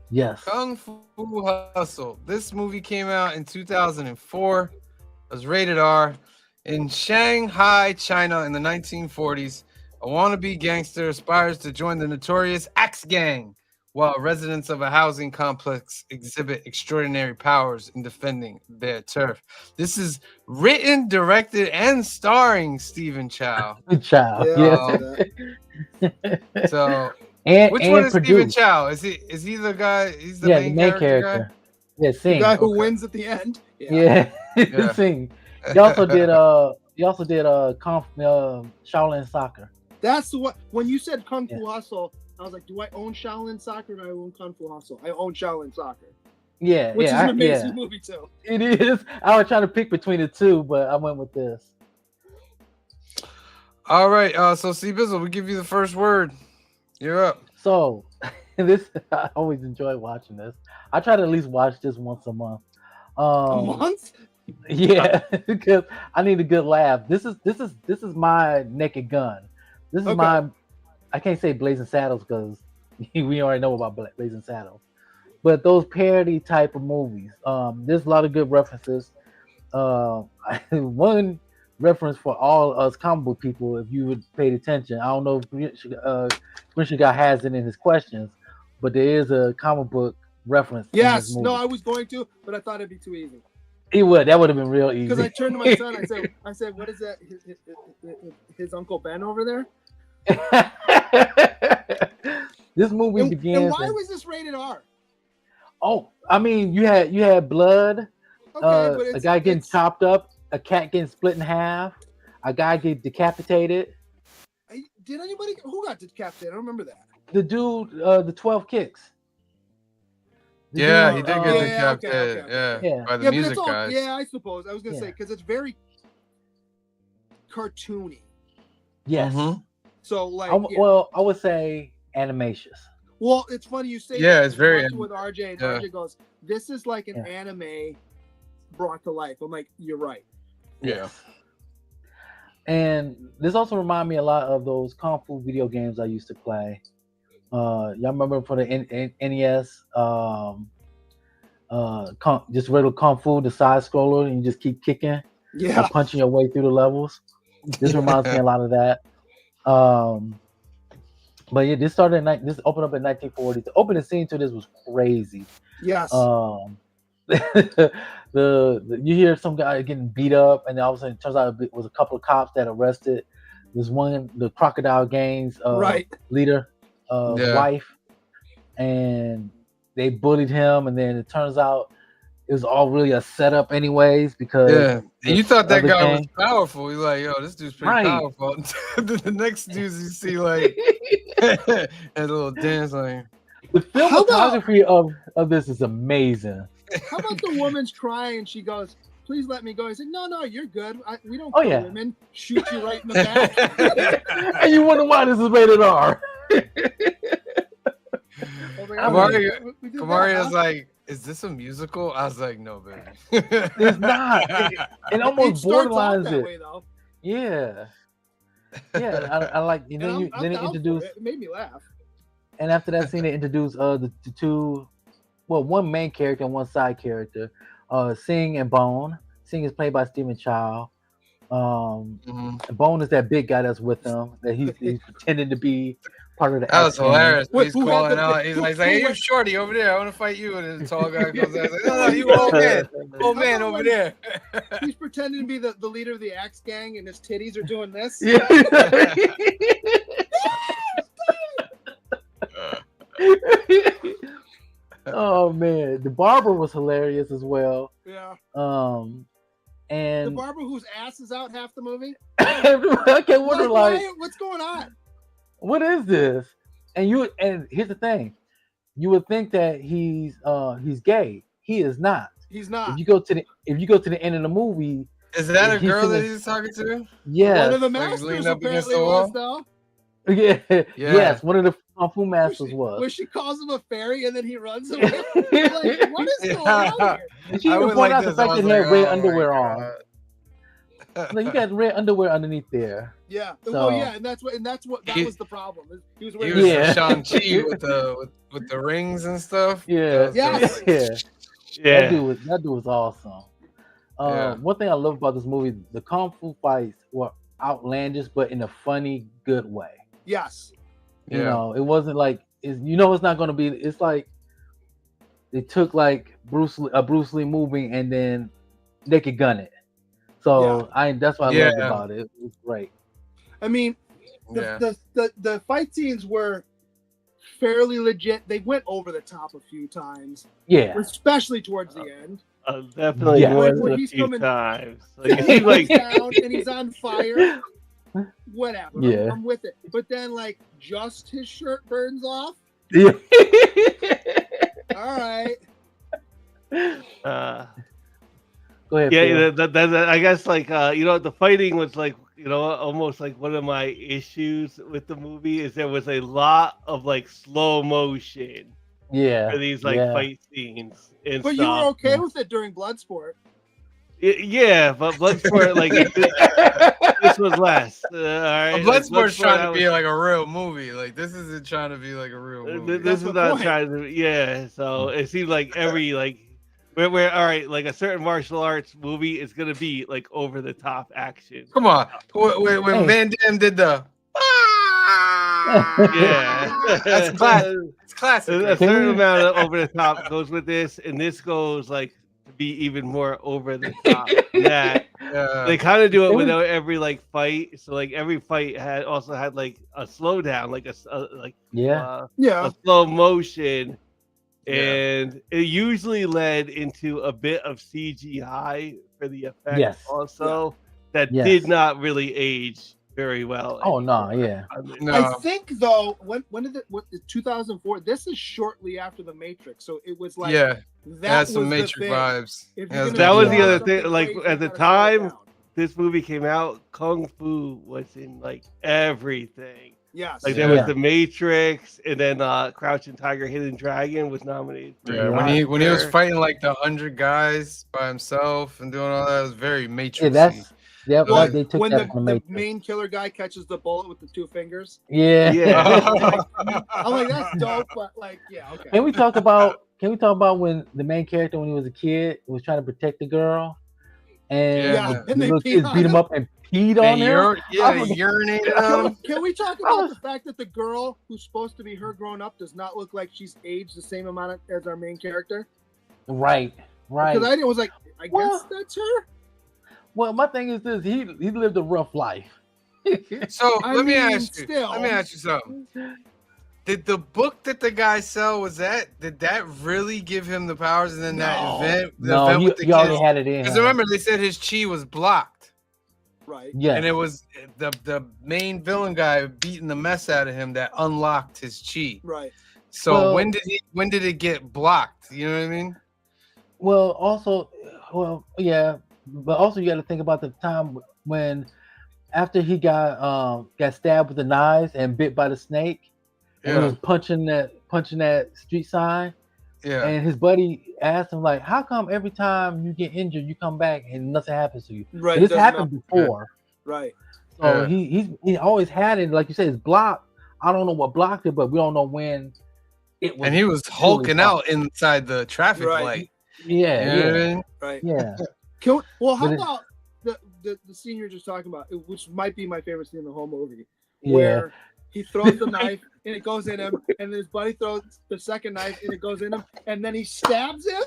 Yes. Kung Fu Hustle. This movie came out in 2004. It was rated R. In Shanghai, China in the 1940s, a wannabe gangster aspires to join the notorious Axe Gang, while residents of a housing complex exhibit extraordinary powers in defending their turf. This is written, directed, and starring Stephen Chow. Yeah. So, and which one is produced. Stephen Chow? Is he the guy? He's the main character. Guy? Yeah, Sing. The guy who wins at the end. Yeah. Sing. He also did He also did Shaolin Soccer. That's the one. When you said Kung Fu Yeah. Hustle, I was like, do I own Shaolin Soccer or do I own Kung Fu Hustle? I own Shaolin Soccer, Yeah, which is yeah, an amazing movie too. It is. I was trying to pick between the two, but I went with this. All right. So C Bizzle, we give you the first word. You're up. So this I always enjoy watching this. I try to at least watch this once a month. A month? Yeah, because I need a good laugh. This is my Naked Gun. This is Okay. my. I can't say Blazing Saddles because we already know about Blazing Saddles, but those parody type of movies. There's a lot of good references. One reference for all us comic book people, if you would paid attention. I don't know if Christian guy has it in his questions, but there is a comic book reference. In Yes. this movie. No, I was going to, but I thought it'd be too easy. It would. That would have been real easy. Because I turned to my son, I said, what is that? His Uncle Ben over there? This movie begins. And why was this rated R? Oh, I mean, you had blood, Okay, but a guy getting chopped up, a cat getting split in half, a guy get decapitated. Did anybody who got decapitated? I don't remember that. The dude, the 12 kicks. The Yeah, dude, he did get yeah, decapitated. okay. Yeah. By the Yeah, but music it's all, guys. yeah, I suppose. I was gonna Yeah. say because it's very cartoony. Yes. Mhm. So like, Well, I would say animatious. well, it's funny you say. Yeah, that. it's very Watching with RJ, and yeah. RJ goes, "This is like an Yeah. anime brought to life." I'm like, "You're right." Yeah. And this also reminded me a lot of those Kung Fu video games I used to play. Y'all remember for the NES, just regular Kung Fu, the side scroller, and you just keep kicking Yeah. and punching your way through the levels. This reminds me a lot of that. But yeah, this opened up in 1940. The opening scene to this was crazy. Yes. You hear some guy getting beat up, and then all of a sudden it turns out it was a couple of cops that arrested the Crocodile Gang's Right. leader, Yeah. wife, and they bullied him, and then it turns out it was all really a setup anyways because Yeah. And you thought that other guy was gang- powerful. You're like, yo, this dude's pretty Right. powerful. The next dudes you see like a little dance like The How about- filmography of this is amazing. How about the woman's crying? She goes, "Please let me go." I said, "No, you're good. We don't Oh, kill yeah. women. Shoot you right in the back." And you wonder why this is rated R. I was like, Kamari- we did that, Kamari's huh? like, is this a musical? I was like, no, baby. It's not. It It almost starts off borderlines that it. way though. Yeah. Yeah, I like. And And then I'm they down for introduce, it. It made me laugh. and after that scene, they introduce the two, well, one main character and one side character, Sing and Bone. Sing is played by Stephen Chow. Mhm. Bone is that big guy that's with him that he's pretending to be part of the. That was X gang. hilarious. Wait, He's who had calling the- out. He's who- like, who hey, you went- shorty over there. I want to fight you. And the tall guy goes out. He's like, no, you old man. Old man How about over when- there. He's pretending to be the leader of the Axe Gang, and his titties are doing this. Yeah. Oh man, the barber was hilarious as well. Yeah. The and barber whose ass is out half the movie. I can wonder like, What's going on? what is this? And here's the thing, you would think that he's gay. He is not. He's not. If you go to the end of the movie, Is that a He's girl in that the- he's talking to? yes, One of the Like he's masters leaning up against apparently the was wall? though. yeah, Yeah. yes, one of the Kung Fu Where masters she, was. where she calls him a fairy and then he runs away. Like, what is going on here? And she I even went pointed like out the this. I fact was that he had like, red oh my underwear on. God. Like, you got red underwear underneath there. Yeah. So- Well, yeah, and that He- was the problem. He was He wearing was Yeah. Shang-Chi with the rings and stuff. Yeah, Yes. yeah. That Yeah. dude was awesome. Yeah. One thing I love about this movie, the Kung Fu fights were outlandish, but in a funny, good way. Yes. You Yeah. know, it wasn't like it's not going to be. It's like they took like Bruce Lee movie and then Naked Gun it. So that's what I loved Yeah. about it. It was great. I mean, Yeah. the fight scenes were fairly legit. They went over the top a few times, Yeah, especially towards the end. Definitely Yeah. more Like than when a he's few coming- times. Like, it He seemed like goes down and he's on fire. Whatever. Yeah. I'm with it. But then, like, just his shirt burns off. Yeah. All right. uh, Go ahead. yeah, Phil. that I guess like the fighting was like almost like one of my issues with the movie is there was a lot of like slow motion Yeah. for these like yeah. fight scenes and But you were stuff. okay with it during Bloodsport. Yeah, but Bloodsport like this was less. All right, like, Bloodsport's Bloodsport, trying I to was- be like a real movie. Like this isn't trying to be like a real movie. This That's is the not point. trying to, yeah. So it seems like every like, where all right, like a certain martial arts movie is gonna be like over the top action. Come on, when Hey. Van Damme did the, Yeah, That's classic. It's classic. A right? Can certain we- amount of over the top goes with this, and this goes like to be even more over the top than that. Yeah. They kind of do it Can we- without every like fight. So like every fight had like a slowdown, like Yeah. Yeah. a slow motion, Yeah. and it usually led into a bit of CGI for the effect. Yes. Also, that Yes. did not really age very well. Oh no. anymore. Yeah. I mean, No. I think though, when did it? What 2004? This is shortly after the Matrix, so it was like Yeah, that that's was some the Matrix thing. vibes. If Yeah, you're it's gonna That was do the other something thing, like, crazy, at you the gotta slow it time- down. this movie came out, Kung Fu was in like everything. Yes. Like there was Yeah. The Matrix, and then Crouching Tiger, Hidden Dragon was nominated. For Yeah, when he was Oscar. fighting like the 100 guys by himself and doing all that, it was very Matrix. Yeah. That's. Yep. Well, they took when that the, from the Matrix. main killer guy catches the bullet with the two fingers. Yeah. Yeah. I'm like, that's dope, but like, yeah, okay. Can we talk about? Can we talk about when the main character, when he was a kid, was trying to protect the girl, and Yeah. the And they little peed kids on beat him him? up and peed on And him? yeah, was- they urinated on him. Can we talk about the fact that the girl who's supposed to be her grown up does not look like she's aged the same amount as our main character? Right. Right. Because I was like, I guess Well- that's her. Well, my thing is this: he lived a rough life. So I let me mean, ask you. still. Let me ask you something. Did the book that the guy sell did that really give him the powers? And then No. that event, the No, event he, with the he already kids? had it in. Because him. remember, they said his chi was blocked, Right. Yeah. and it was the main villain guy beating the mess out of him that unlocked his chi. Right. So Well- when did it get blocked? You know what I mean? Well, also, yeah, but also you got to think about the time when, after he got stabbed with the knives and bit by the snake, and he Yeah, was punching that street sign, yeah. and his buddy asked him like, "How come every time you get injured, you come back and nothing happens to you?" Right. And this doesn't happened matter. before, Right. so Yeah. he always had it. Like you said, it's blocked. I don't know what blocked it, but we don't know when it was. And he was truly hulking out blocked. inside the traffic Right. light. Yeah, You know what I yeah, mean? Right. yeah. Well, how But it- about the scene you're just talking about, which might be my favorite scene in the whole movie, Yeah. where he throws the knife and it goes in him, and his buddy throws the second knife and it goes in him, and then he stabs him,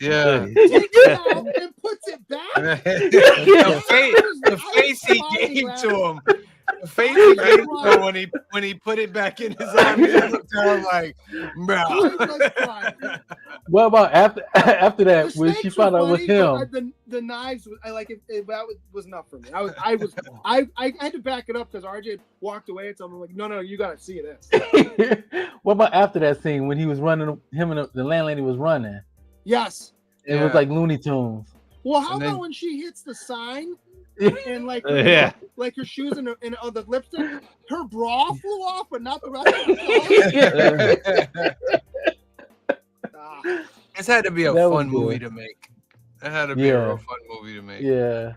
Yeah. takes it out, and puts it back. The face he gave to him. The face he gave to him when he put it back in his arm, he just looked at him like, I bro. was like, crying. What about after that The when she snakes found were out it was funny, but him? the knives, I like it. That was enough for me. I had to back it up because RJ walked away and I'm like, no, you gotta see this. What about after that scene when he was running? Him and the landlady was running. Yes. It was Yeah. like Looney Tunes. Well, how And about then- when she hits the sign Yeah. and like Yeah. like her shoes and the lipstick, her bra flew off, but not the rest of her clothes. Ah, This had to be a That was fun movie good. to make. That had to be a Yeah. real fun movie to make. Yeah.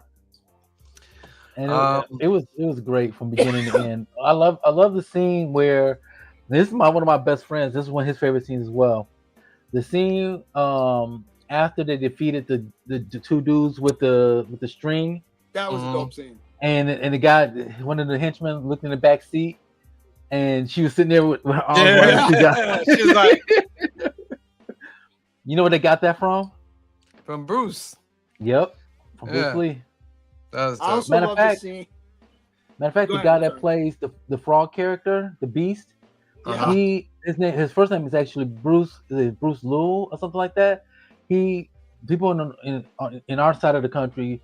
And Um, it was great from beginning to end. I love the scene where this is one of my best friends. This is one of his favorite scenes as well. The scene after they defeated the two dudes with the string, that was Mhm. a dope scene. and the guy, one of the henchmen, looked in the back seat, and she was sitting there with her arms Yeah. around the guy. She was like, You know where they got that from? from Bruce. Yep, from Yeah. Bruce Lee. That was I dope. also Matter of love fact- the scene. Matter of fact, Go the ahead, guy I'm that sorry. plays the frog character, the Beast, Uh-huh. his first name is actually Bruce. Is it Bruce Lou or something like that? He people in our side of the country,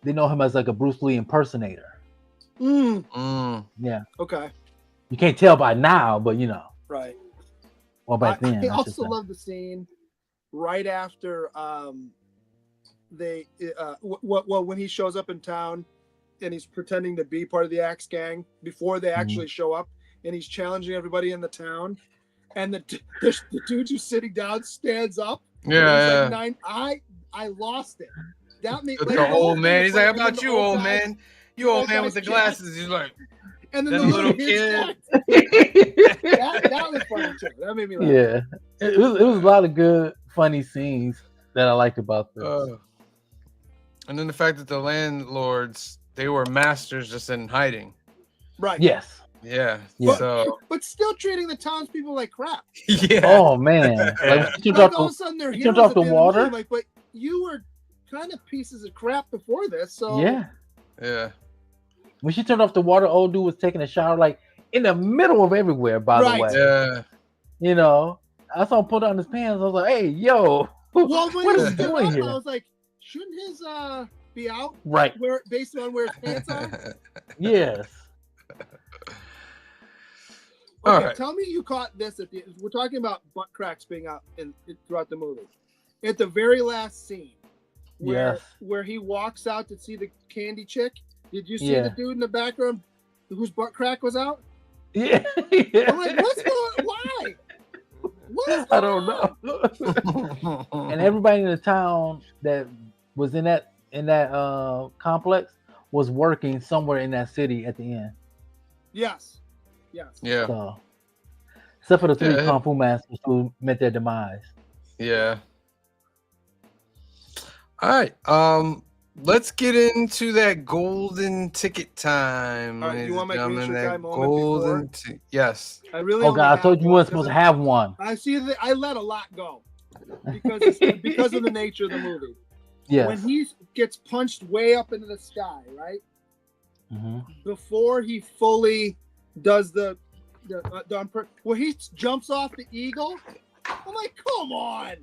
they know him as like a Bruce Lee impersonator. Yeah, Okay. you can't tell by now, but Right. well, back then. I I should also say. love the scene right after when he shows up in town and he's pretending to be part of the Axe Gang before they actually show up, and he's challenging everybody in the town, and the dude who's sitting down stands up. Yeah, He's like, I lost it. That made the old man. He's like, "How about you, old man? You old man with the glasses." He's like, and then that the little kid. kid. that was funny too. That made me laugh. Yeah, it was a lot of good, funny scenes that I liked about this. And then the fact that the landlords, they were masters just in hiding. Right. Yes. Yeah. Yeah. But still treating the townspeople like crap. Yeah. Oh man! Like she jumped all of off a sudden they're she heroes jumped off at the end of water. movie, like, but you were kind of pieces of crap before this. So Yeah. When she turned off the water, old dude was taking a shower like in the middle of everywhere. By the way, Yeah. I saw him put on his pants. I was like, "Hey, yo, well, what is he doing here?" I was like, shouldn't his be out? Right. Based on where his pants are. Yes. All Okay, right. tell me you caught this we're talking about butt cracks being out throughout the movie. At the very last scene, where he walks out to see the candy chick. Did you see the dude in the background whose butt crack was out? Yeah. I'm like, what's going? Why? What is I going don't know. And everybody in the town that was in that complex was working somewhere in that city at the end. Yes. Yeah. So, except for the three kung fu masters who met their demise. Yeah. All right. Let's get into that golden ticket time. All right, you want my green shirt guy moment golden yes. I really. Oh God! I told you you weren't supposed to have one. I see that I let a lot go because of the nature of the movie. Yes. When he gets punched way up into the sky, right? Mm-hmm. Before he fully does where he jumps off the eagle, I'm like, come on,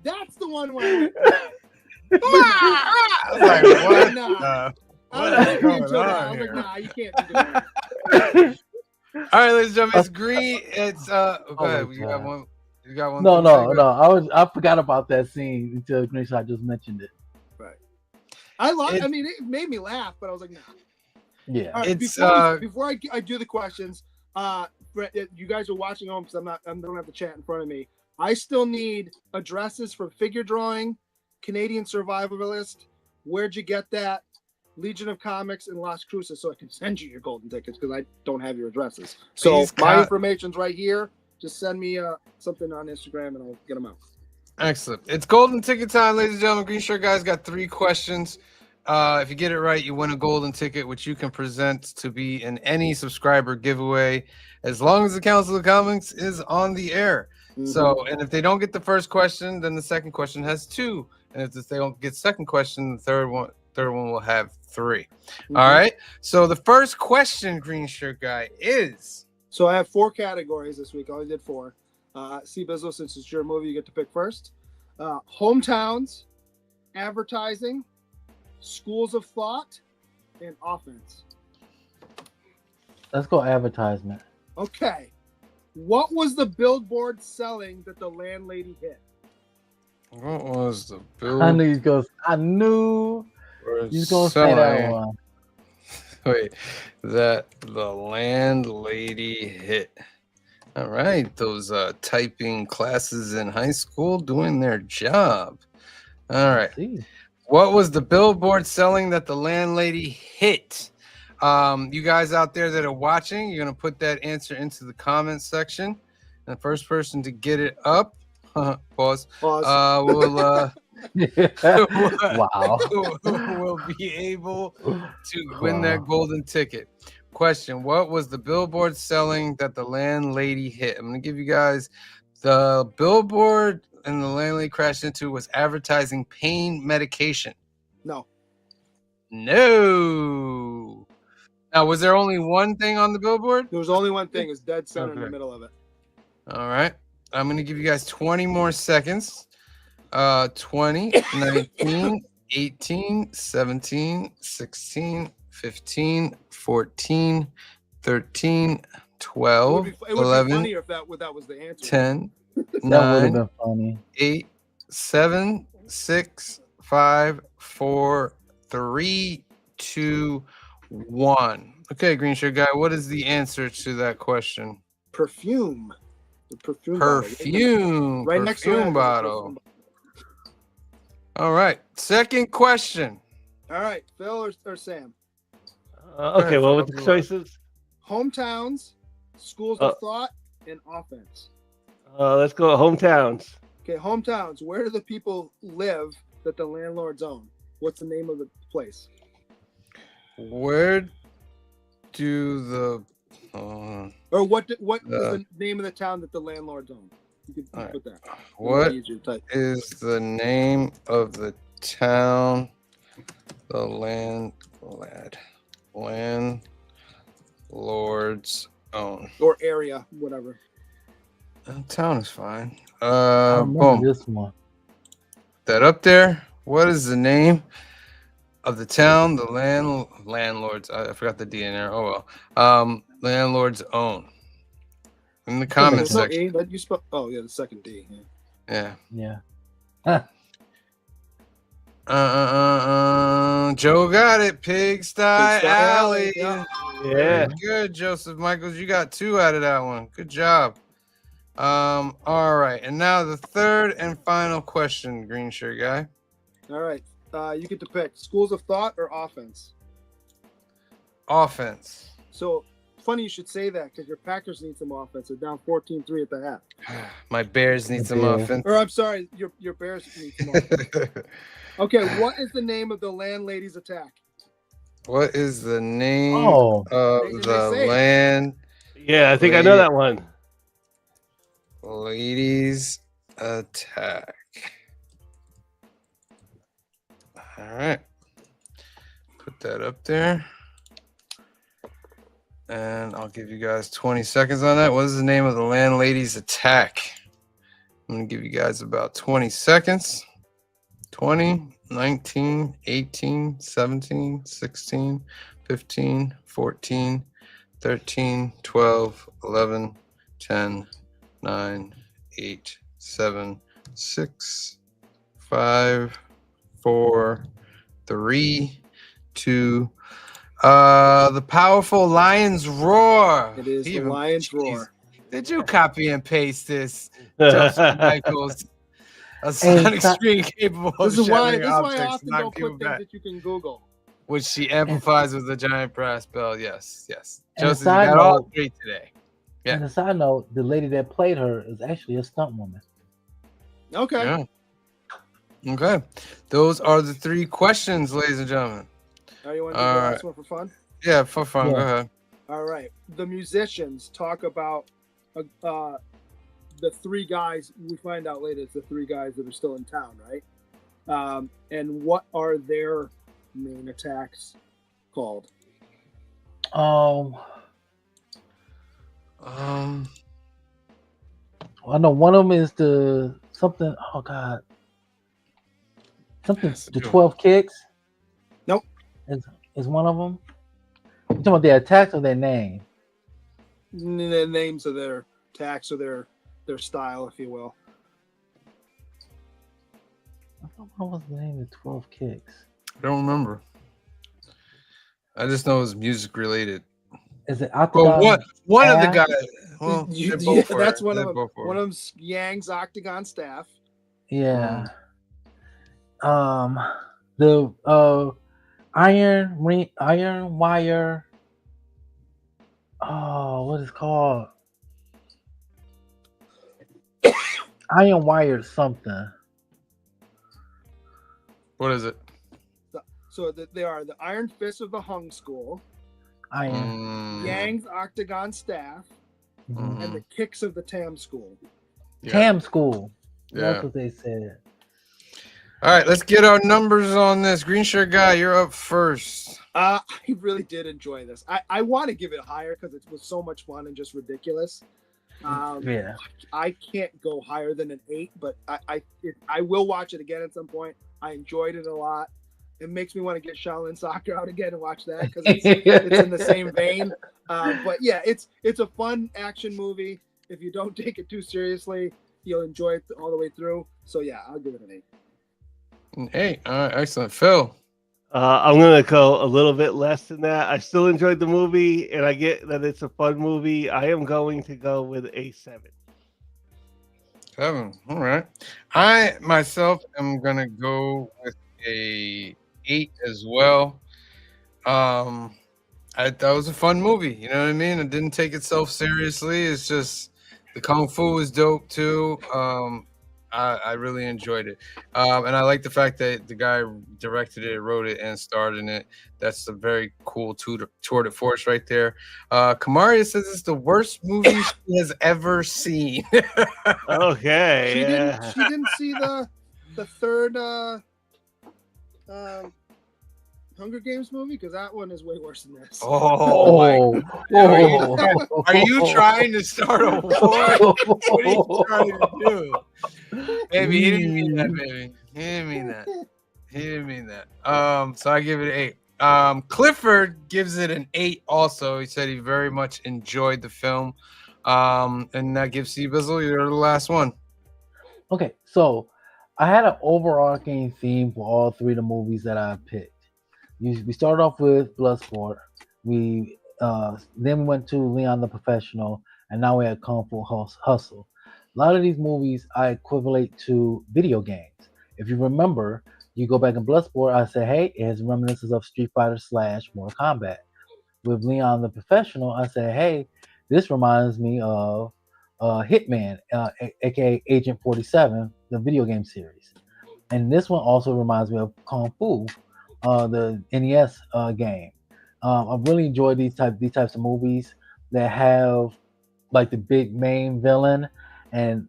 that's the one where. I was like, what? Nah. What I is was going like, on here? nah, you can't do that. All right, ladies and gentlemen, it's green. It's go ahead. You got one. You got one. No. I forgot about that scene until Greenshot just mentioned it. Right. I mean, it made me laugh, but I was like, nah. Yeah. All right, It's before I do the questions, you guys are watching home because I don't have the chat in front of me. I still need addresses for figure drawing, Canadian Survivalist, Where'd You Get That, Legion of Comics, and Las Cruces, so I can send you your golden tickets because I don't have your addresses. So my information's right here. Just send me something on Instagram and I'll get them out. Excellent. It's golden ticket time, ladies and gentlemen. Green Shirt Guys got 3 questions. If you get it right, you win a golden ticket, which you can present to be in any subscriber giveaway, as long as the Council of Comics is on the air. Mm-hmm. So, and if they don't get the first question, then the second question has 2. And if they don't get second question, the third one will have 3. Mm-hmm. All right. So the first question, Green Shirt Guy, is. So I have 4 categories this week. I only did 4. See, Bizzle, since it's your movie, you get to pick first. Hometowns, advertising, schools of thought, and offense. Let's go advertisement. Okay. What was the billboard selling that the landlady hit? What was the billboard? I knew he was going to say that one. Wait, that the landlady hit. All right, those typing classes in high school doing their job. All right. What was the billboard selling that the landlady hit? You guys out there that are watching, you're going to put that answer into the comments section. And the first person to get it up, pause. Wow. will be able to win that golden ticket. Question: what was the billboard selling that the landlady hit? I'm going to give you guys the billboard and the landlady crashed into was advertising pain medication. No. Now, was there only one thing on the billboard? There was only one thing. It's dead center in the middle of it. All right. I'm going to give you guys 20 more seconds. 20, 19, 18, 17, 16, 15, 14, 13, 12, It would be 11, funnier if that was the answer. 10, That would have 9, been funny. 8, 7, 6, 5, 4, 3, 2, 1. Okay, Green Shirt Guy, what is the answer to that question? Perfume. The perfume. Perfume. Right next to it. Perfume bottle. All right. Second question. All right, Phil or Sam. Okay, what were the choices? Hometowns, schools of thought, and offense. Let's go hometowns. Okay, hometowns. Where do the people live that the landlords own? What's the name of the place? Where do the Or what is the name of the town that the landlords own? You could put that. what is the name of the town the landlords own? Or area, whatever. Town is fine. I remember this one. That up there. What is the name of the town the landlords? I forgot the D in there. Oh well. Landlords own. In the comments section. You spell. Oh yeah, the second D. Yeah. Yeah. Joe got it. Pigsty Alley. Yeah. Yeah. Good, Joseph Michaels. You got 2 out of that one. Good job. All right. And now the third and final question, Green Shirt Guy. All right. You get to pick schools of thought or offense. Offense. So funny you should say that because your Packers need some offense. They're down 14-3 at the half. My Bears need some offense. Or I'm sorry, your Bears need some offense. Okay, what is the name of the landlady's attack? What is the name Oh. of the land? Yeah, I think I know that one. Ladies attack. All right. Put that up there. And I'll give you guys 20 seconds on that. What is the name of the landlady's attack? I'm going to give you guys about 20 seconds. 20, 19, 18, 17, 16, 15, 14, 13, 12, 11, 10, 9, 8, 7, 6, 5, 4, 3, 2. The powerful lion's roar. It is the lion's roar. Did you copy and paste this, Joseph Michaels? A sonic screen capable of This is why shattering I objects, often not don't giving put things back. that you can Google. Which she amplifies with a giant brass bell. Yes, yes. And Joseph, you side got all note- 3 today. Yeah. And a side note, the lady that played her is actually a stunt woman. Okay. Yeah. Okay. Those are the 3 questions, ladies and gentlemen. Now you want to do the last one for fun? Yeah, for fun. Yeah. Go ahead. All right. The musicians talk about the 3 guys. We find out later it's the 3 guys that are still in town, right? And what are their main attacks called? I know one of them is the something. Oh God, something. The 12 kicks. Nope. Is one of them. You talking about their attacks or their name? The names of their attacks or their style, if you will. What was the name of 12 kicks? I don't remember. I just know it's music related. Is it Octagon? Well, one of the Staff? guys. Well, That's one of them. One of them's Yang's Octagon Staff. Yeah. The iron wire. Oh, what is it called? Iron wire something. What is it? So they are the Iron Fist of the Hung School, Iron. Yang's Octagon Staff, and the Kicks of the Tam School. Yeah. Tam School. Yeah. That's what they said. All right, let's get our numbers on this. Green Shirt Guy, you're up first. I really did enjoy this. I want to give it higher because it was so much fun and just ridiculous. Yeah. I can't go higher than an 8, but I will watch it again at some point. I enjoyed it a lot. It makes me want to get Shaolin Soccer out again and watch that because it's in the same vein. But yeah, it's a fun action movie. If you don't take it too seriously, you'll enjoy it all the way through. So yeah, I'll give it an 8. Hey, all right, excellent. Phil. I'm gonna go a little bit less than that. I still enjoyed the movie, and I get that it's a fun movie. I am going to go with a 7. 7. All right. I myself am gonna go with a 8 as well. I thought it was a fun movie. You know what I mean? It didn't take itself seriously. It's just the kung fu was dope too. I really enjoyed it, and I like the fact that the guy directed it, wrote it, and starred in it. That's a very cool tour de force right there. Kamaria says it's the worst movie she has ever seen. Okay. She didn't see the third Hunger Games movie because that one is way worse than this. Oh, are you trying to start a war? What are you trying to do? Baby, he didn't mean that, baby. He didn't mean that. So I give it an 8. Clifford gives it an 8 also. He said he very much enjoyed the film. And that gives C Bizzle, you're the last one. Okay, so I had an overarching theme for all 3 of the movies that I picked. We started off with Bloodsport. We then we went to Leon the Professional, and now we had Kung Fu Hustle. A lot of these movies I equivalent to video games. If you remember, you go back in Bloodsport, I said, hey, it has reminiscences of Street Fighter / Mortal Kombat. With Leon the Professional, I said, hey, this reminds me of Hitman, aka Agent 47, the video game series. And this one also reminds me of Kung Fu, the NES game. I've really enjoyed these types of movies that have like the big main villain and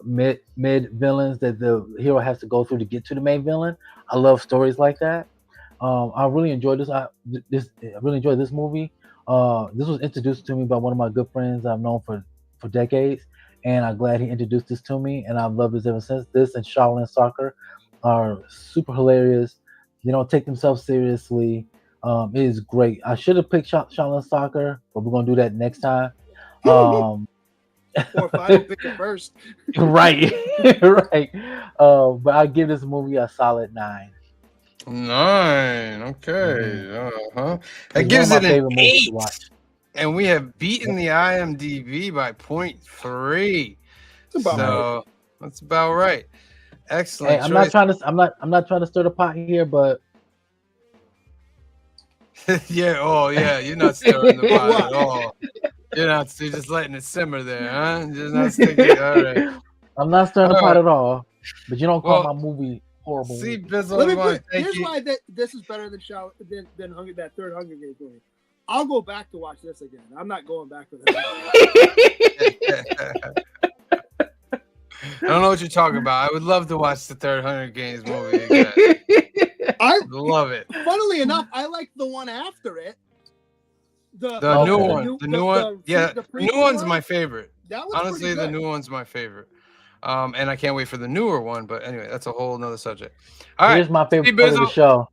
mid villains that the hero has to go through to get to the main villain. I love stories like that. I really enjoyed this. I really enjoyed this movie. This was introduced to me by one of my good friends I've known for decades, and I'm glad he introduced this to me, and I've loved this ever since. This and Shaolin Soccer are super hilarious. They don't take themselves seriously. It is great. I should have picked Shaolin Soccer, but we're gonna do that next time. Or if I don't pick it first. Right, right. But I give this movie a solid 9. 9. Okay. That It's gives one of it my an favorite movies 8. to watch. And we have beaten the IMDb by 0.3. So that's about right. Excellent. Hey, I'm not trying to stir the pot here, but yeah, you're not stirring the pot at all. You're just letting it simmer there, huh? Just not sticking. All right. I'm not stirring the pot at all. But you don't call my movie horrible. See, Bizzle, here's why this is better than that third Hunger Games movie. I'll go back to watch this again. I'm not going back for that. I don't know what you're talking about. I would love to watch the third Hunger Games movie again. I love it. Funnily enough, I like the one after it. The new one. The new one. Yeah, the new one's my favorite. Honestly, the new one's my favorite. And I can't wait for the newer one. But anyway, that's a whole nother subject. All right. Here's my favorite part of the show.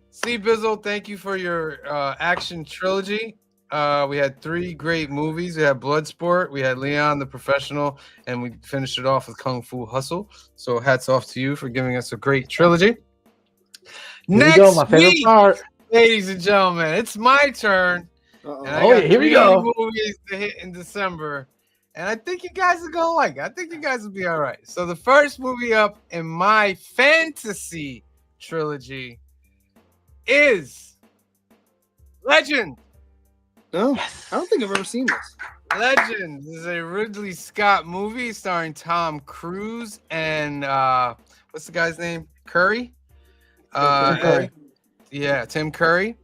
Steve Bizzle, thank you for your action trilogy. We had 3 great movies. We had Bloodsport, we had Leon the Professional, and we finished it off with Kung Fu Hustle. So hats off to you for giving us a great trilogy. Next my favorite week, part. ladies and gentlemen, it's my turn. And I got here we go. 3 movies to hit in December. And I think you guys are going to like it. I think you guys will be all right. So the first movie up in my fantasy trilogy is Legend. No, I don't think I've ever seen this. Legend is a Ridley Scott movie starring Tom Cruise and what's the guy's name? Curry? Tim Curry. Yeah, Tim Curry.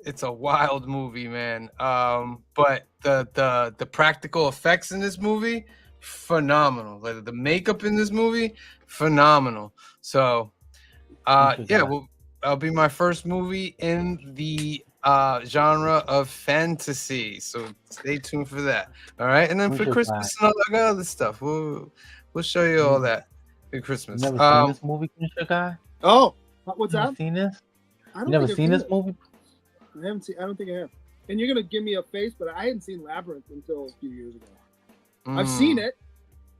It's a wild movie, man. But the practical effects in this movie, phenomenal. Like the makeup in this movie, phenomenal. So yeah, well, that'll be my first movie in the genre of fantasy. So stay tuned for that. All right, and then We for should Christmas and all that other stuff, we'll show you all that for Christmas. You never seen this movie, Commissioner Guy? Oh, what's You that? never seen this? I You don't never think I've seen this it. movie? I haven't seen. I don't think I have. And you're gonna give me a face, but I hadn't seen Labyrinth until a few years ago. I've seen it.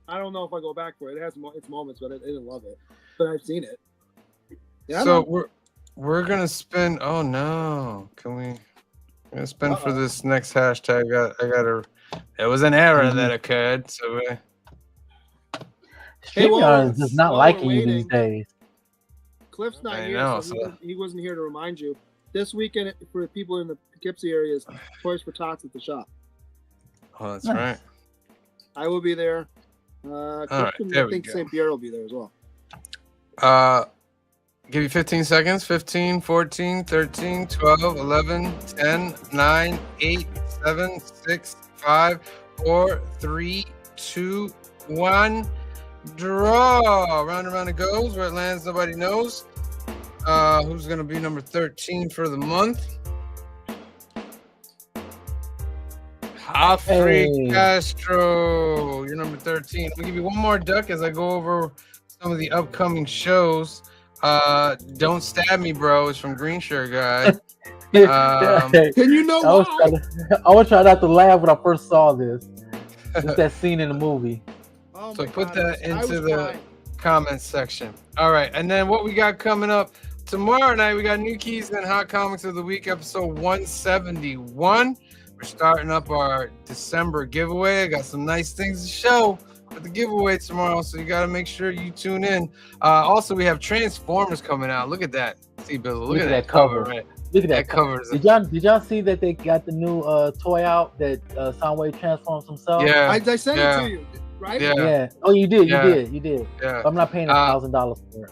I don't know if I go back for it. It has its moments, but I didn't love it. But I've seen it. Yeah. So we're gonna spend. Oh no! Can we? I'm gonna spend for this next hashtag. I got a. It was an error that occurred. So StreamYard is just not while liking we're you these waiting, days. Cliff's not I here, know, so he wasn't here to remind you. This weekend for the people in the Poughkeepsie areas, Toys for Tots at the shop. oh, that's Nice. right. I will be there. Cliff right, and there I we think go. St. Pierre will be there as well. Give you 15 seconds. 15, 14, 13, 12, 11, 10, 9, 8, 7, 6, 5, 4, 3, 2, 1. Draw. Round and round it goes. Where it lands, nobody knows. Who's going to be number 13 for the month? Humphrey Hey. Castro. You're number 13. I'm going to give you one more duck as I go over some of the upcoming shows. Don't Stab Me, Bro. It's from Green Shirt Guy. Can you know why? I was trying not to laugh when I first saw this. It's that scene in the movie. Oh So my put God, that I was into the crying. comments section. All right, and then what we got coming up tomorrow night, we got New Keys and Hot Comics of the Week, episode 171. We're starting up our December giveaway. I got some nice things to show with the giveaway tomorrow, so you got to make sure you tune in. Also, we have Transformers coming out. Look at that. See, Bill, look at that cover. Right? Look at That that cover. cover. Did y'all see that they got the new toy out that Soundwave transforms himself? Yeah. I sent yeah. it to you, right? Yeah. Yeah. Oh, you did. Yeah. You did. Yeah. I'm not paying $1,000 for it.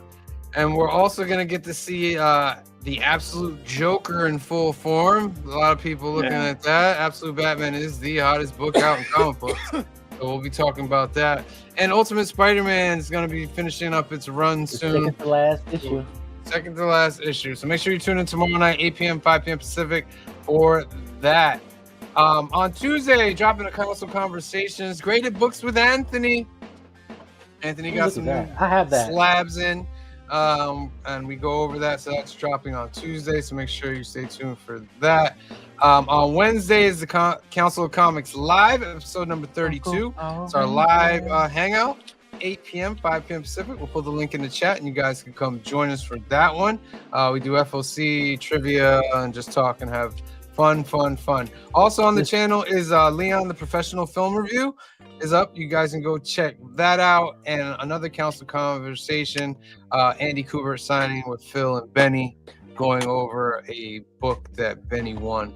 And we're also going to get to see the Absolute Joker in full form. A lot of people looking at that. Absolute Batman is the hottest book out in comic books. So we'll be talking about that. And Ultimate Spider-Man is going to be finishing up its run The soon. second to last issue. Second to last issue. So make sure you tune in tomorrow night, 8 p.m., 5 p.m. Pacific for that. On Tuesday, dropping a console conversations. Graded books with Anthony. Anthony got Look some at that. I have that. slabs in. And we go over that. So that's dropping on Tuesday. So make sure you stay tuned for that. On Wednesday is the Council of Comics Live, episode number 32. It's our live hangout, 8 p.m., 5 p.m. Pacific. We'll put the link in the chat and you guys can come join us for that one. We do FOC, trivia, and just talk and have fun. Also on the channel is Leon, the Professional Film Review is up. You guys can go check that out. And another council conversation, Andy Kubert signing with Phil and Benny, going over a book that Benny won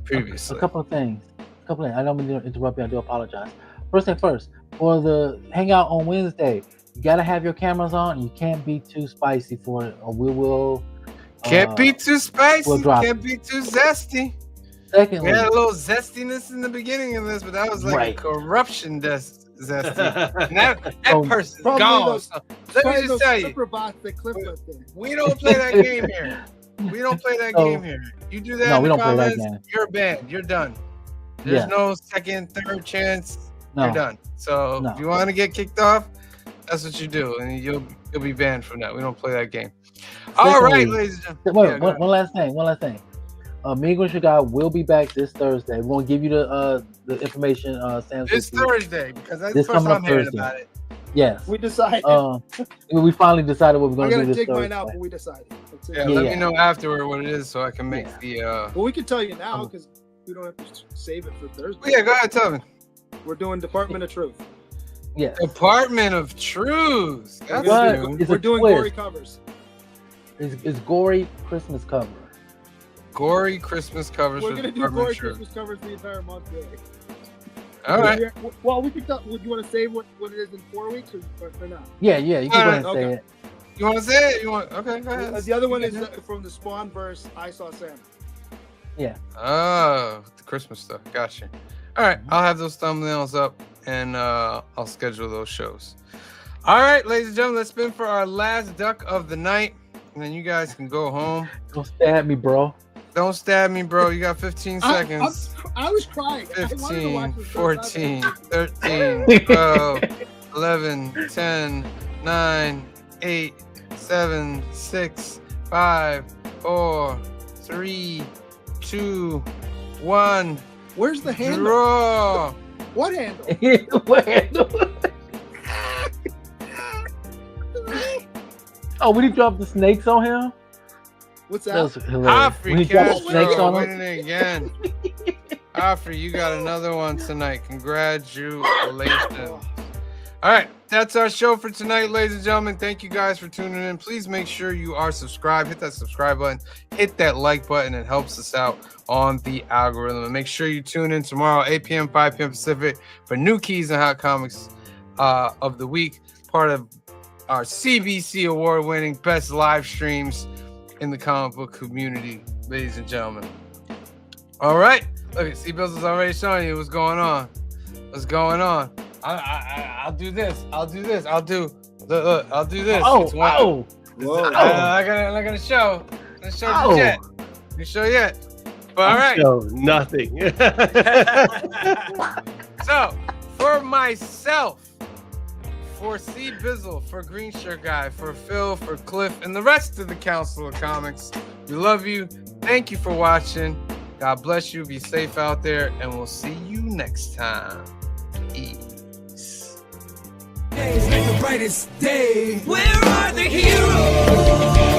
previously. A couple of things. I don't mean to interrupt you. I do apologize. First thing first, for the hangout on Wednesday, you gotta have your cameras on. You can't be too spicy for it, or we will. Can't be too spicy. we'll drop Can't be too zesty. Secondly, We had a little zestiness in the beginning of this, but that was like Right. a corruption zesty. And that So, person's probably gone. those- So let me Probably just those tell you, slipper bots that Cliff left in. we don't play that game here. We don't play that So- game here. You do that No, in we the don't play that comments, game. you're banned. You're done. There's Yeah. no second, third chance. no. You're done. So No. if you want to get kicked off, that's what you do, and you'll be banned from that. We don't play that game. All right, Secondly- ladies and Wait, gentlemen. Yeah, go one last thing. Me and Green Guy will be back this Thursday. We're gonna give you the information. Sam's this with you. Thursday, because that's This the first coming time up hearing Thursday. about it. Yes. We decided. We finally decided what we're I gonna do gotta this dig Thursday. mine out, but we decided. That's it. Yeah, Yeah, let yeah. me know afterward what it is so I can make Yeah. the. Well, we can tell you now because we don't have to save it for Thursday. Yeah, go ahead, tell me. We're doing Department of Truth. Yes. Department of Truth. That's What? new. It's We're a doing twist. gory covers. It's gory Christmas cover. Gory Christmas covers We're for gonna do Department gory of Truth. Christmas covers the entire month. Really. All right. Well, we can tell. Would you want to say what it is in 4 weeks or not? Yeah. You can go ahead and Okay. say it. You want to say it? You want? Okay, go ahead. The other one is from the Spawn verse. I Saw Sam. Oh, the Christmas stuff. Gotcha. All right, I'll have those thumbnails up and I'll schedule those shows. All right, ladies and gentlemen, let's spin for our last duck of the night. and then you guys can go home. Don't stab me, bro. Don't stab me, bro. You got 15 seconds. I was crying. I wanted to 15, watch this 14, 13, 12, 11, 10, 9, 8, 7, 6, 5, 4, 3, 2, 1. Where's the handle? Draw. What handle? Oh, when he dropped the snakes on him? What's That was that? hilarious. When he dropped the snakes Castro on him? winning again. Alfred, you got another one tonight. Congratulations. All right, that's our show for tonight, ladies and gentlemen. Thank you guys for tuning in. Please make sure you are subscribed. Hit that subscribe button. Hit that like button. It helps us out on the algorithm. And make sure you tune in tomorrow, 8 p.m., 5 p.m. Pacific, for new keys and hot comics of the week. Part of our CBC award-winning best live streams in the comic book community, ladies and gentlemen. All right. Look, C-Bills is already showing you what's going on. What's going on? I'll do this. I'll do this. I'll do this. Oh, It's one- oh. Whoa. I'm not gonna show. I'm gonna show Ow. you yet. You show yet. But all right. So nothing. So for myself, for C Bizzle, for Green Shirt Guy, for Phil, for Cliff, and the rest of the Council of Comics, we love you. Thank you for watching. God bless you. Be safe out there, and we'll see you next time. Peace. Days make the brightest day. Where are the heroes?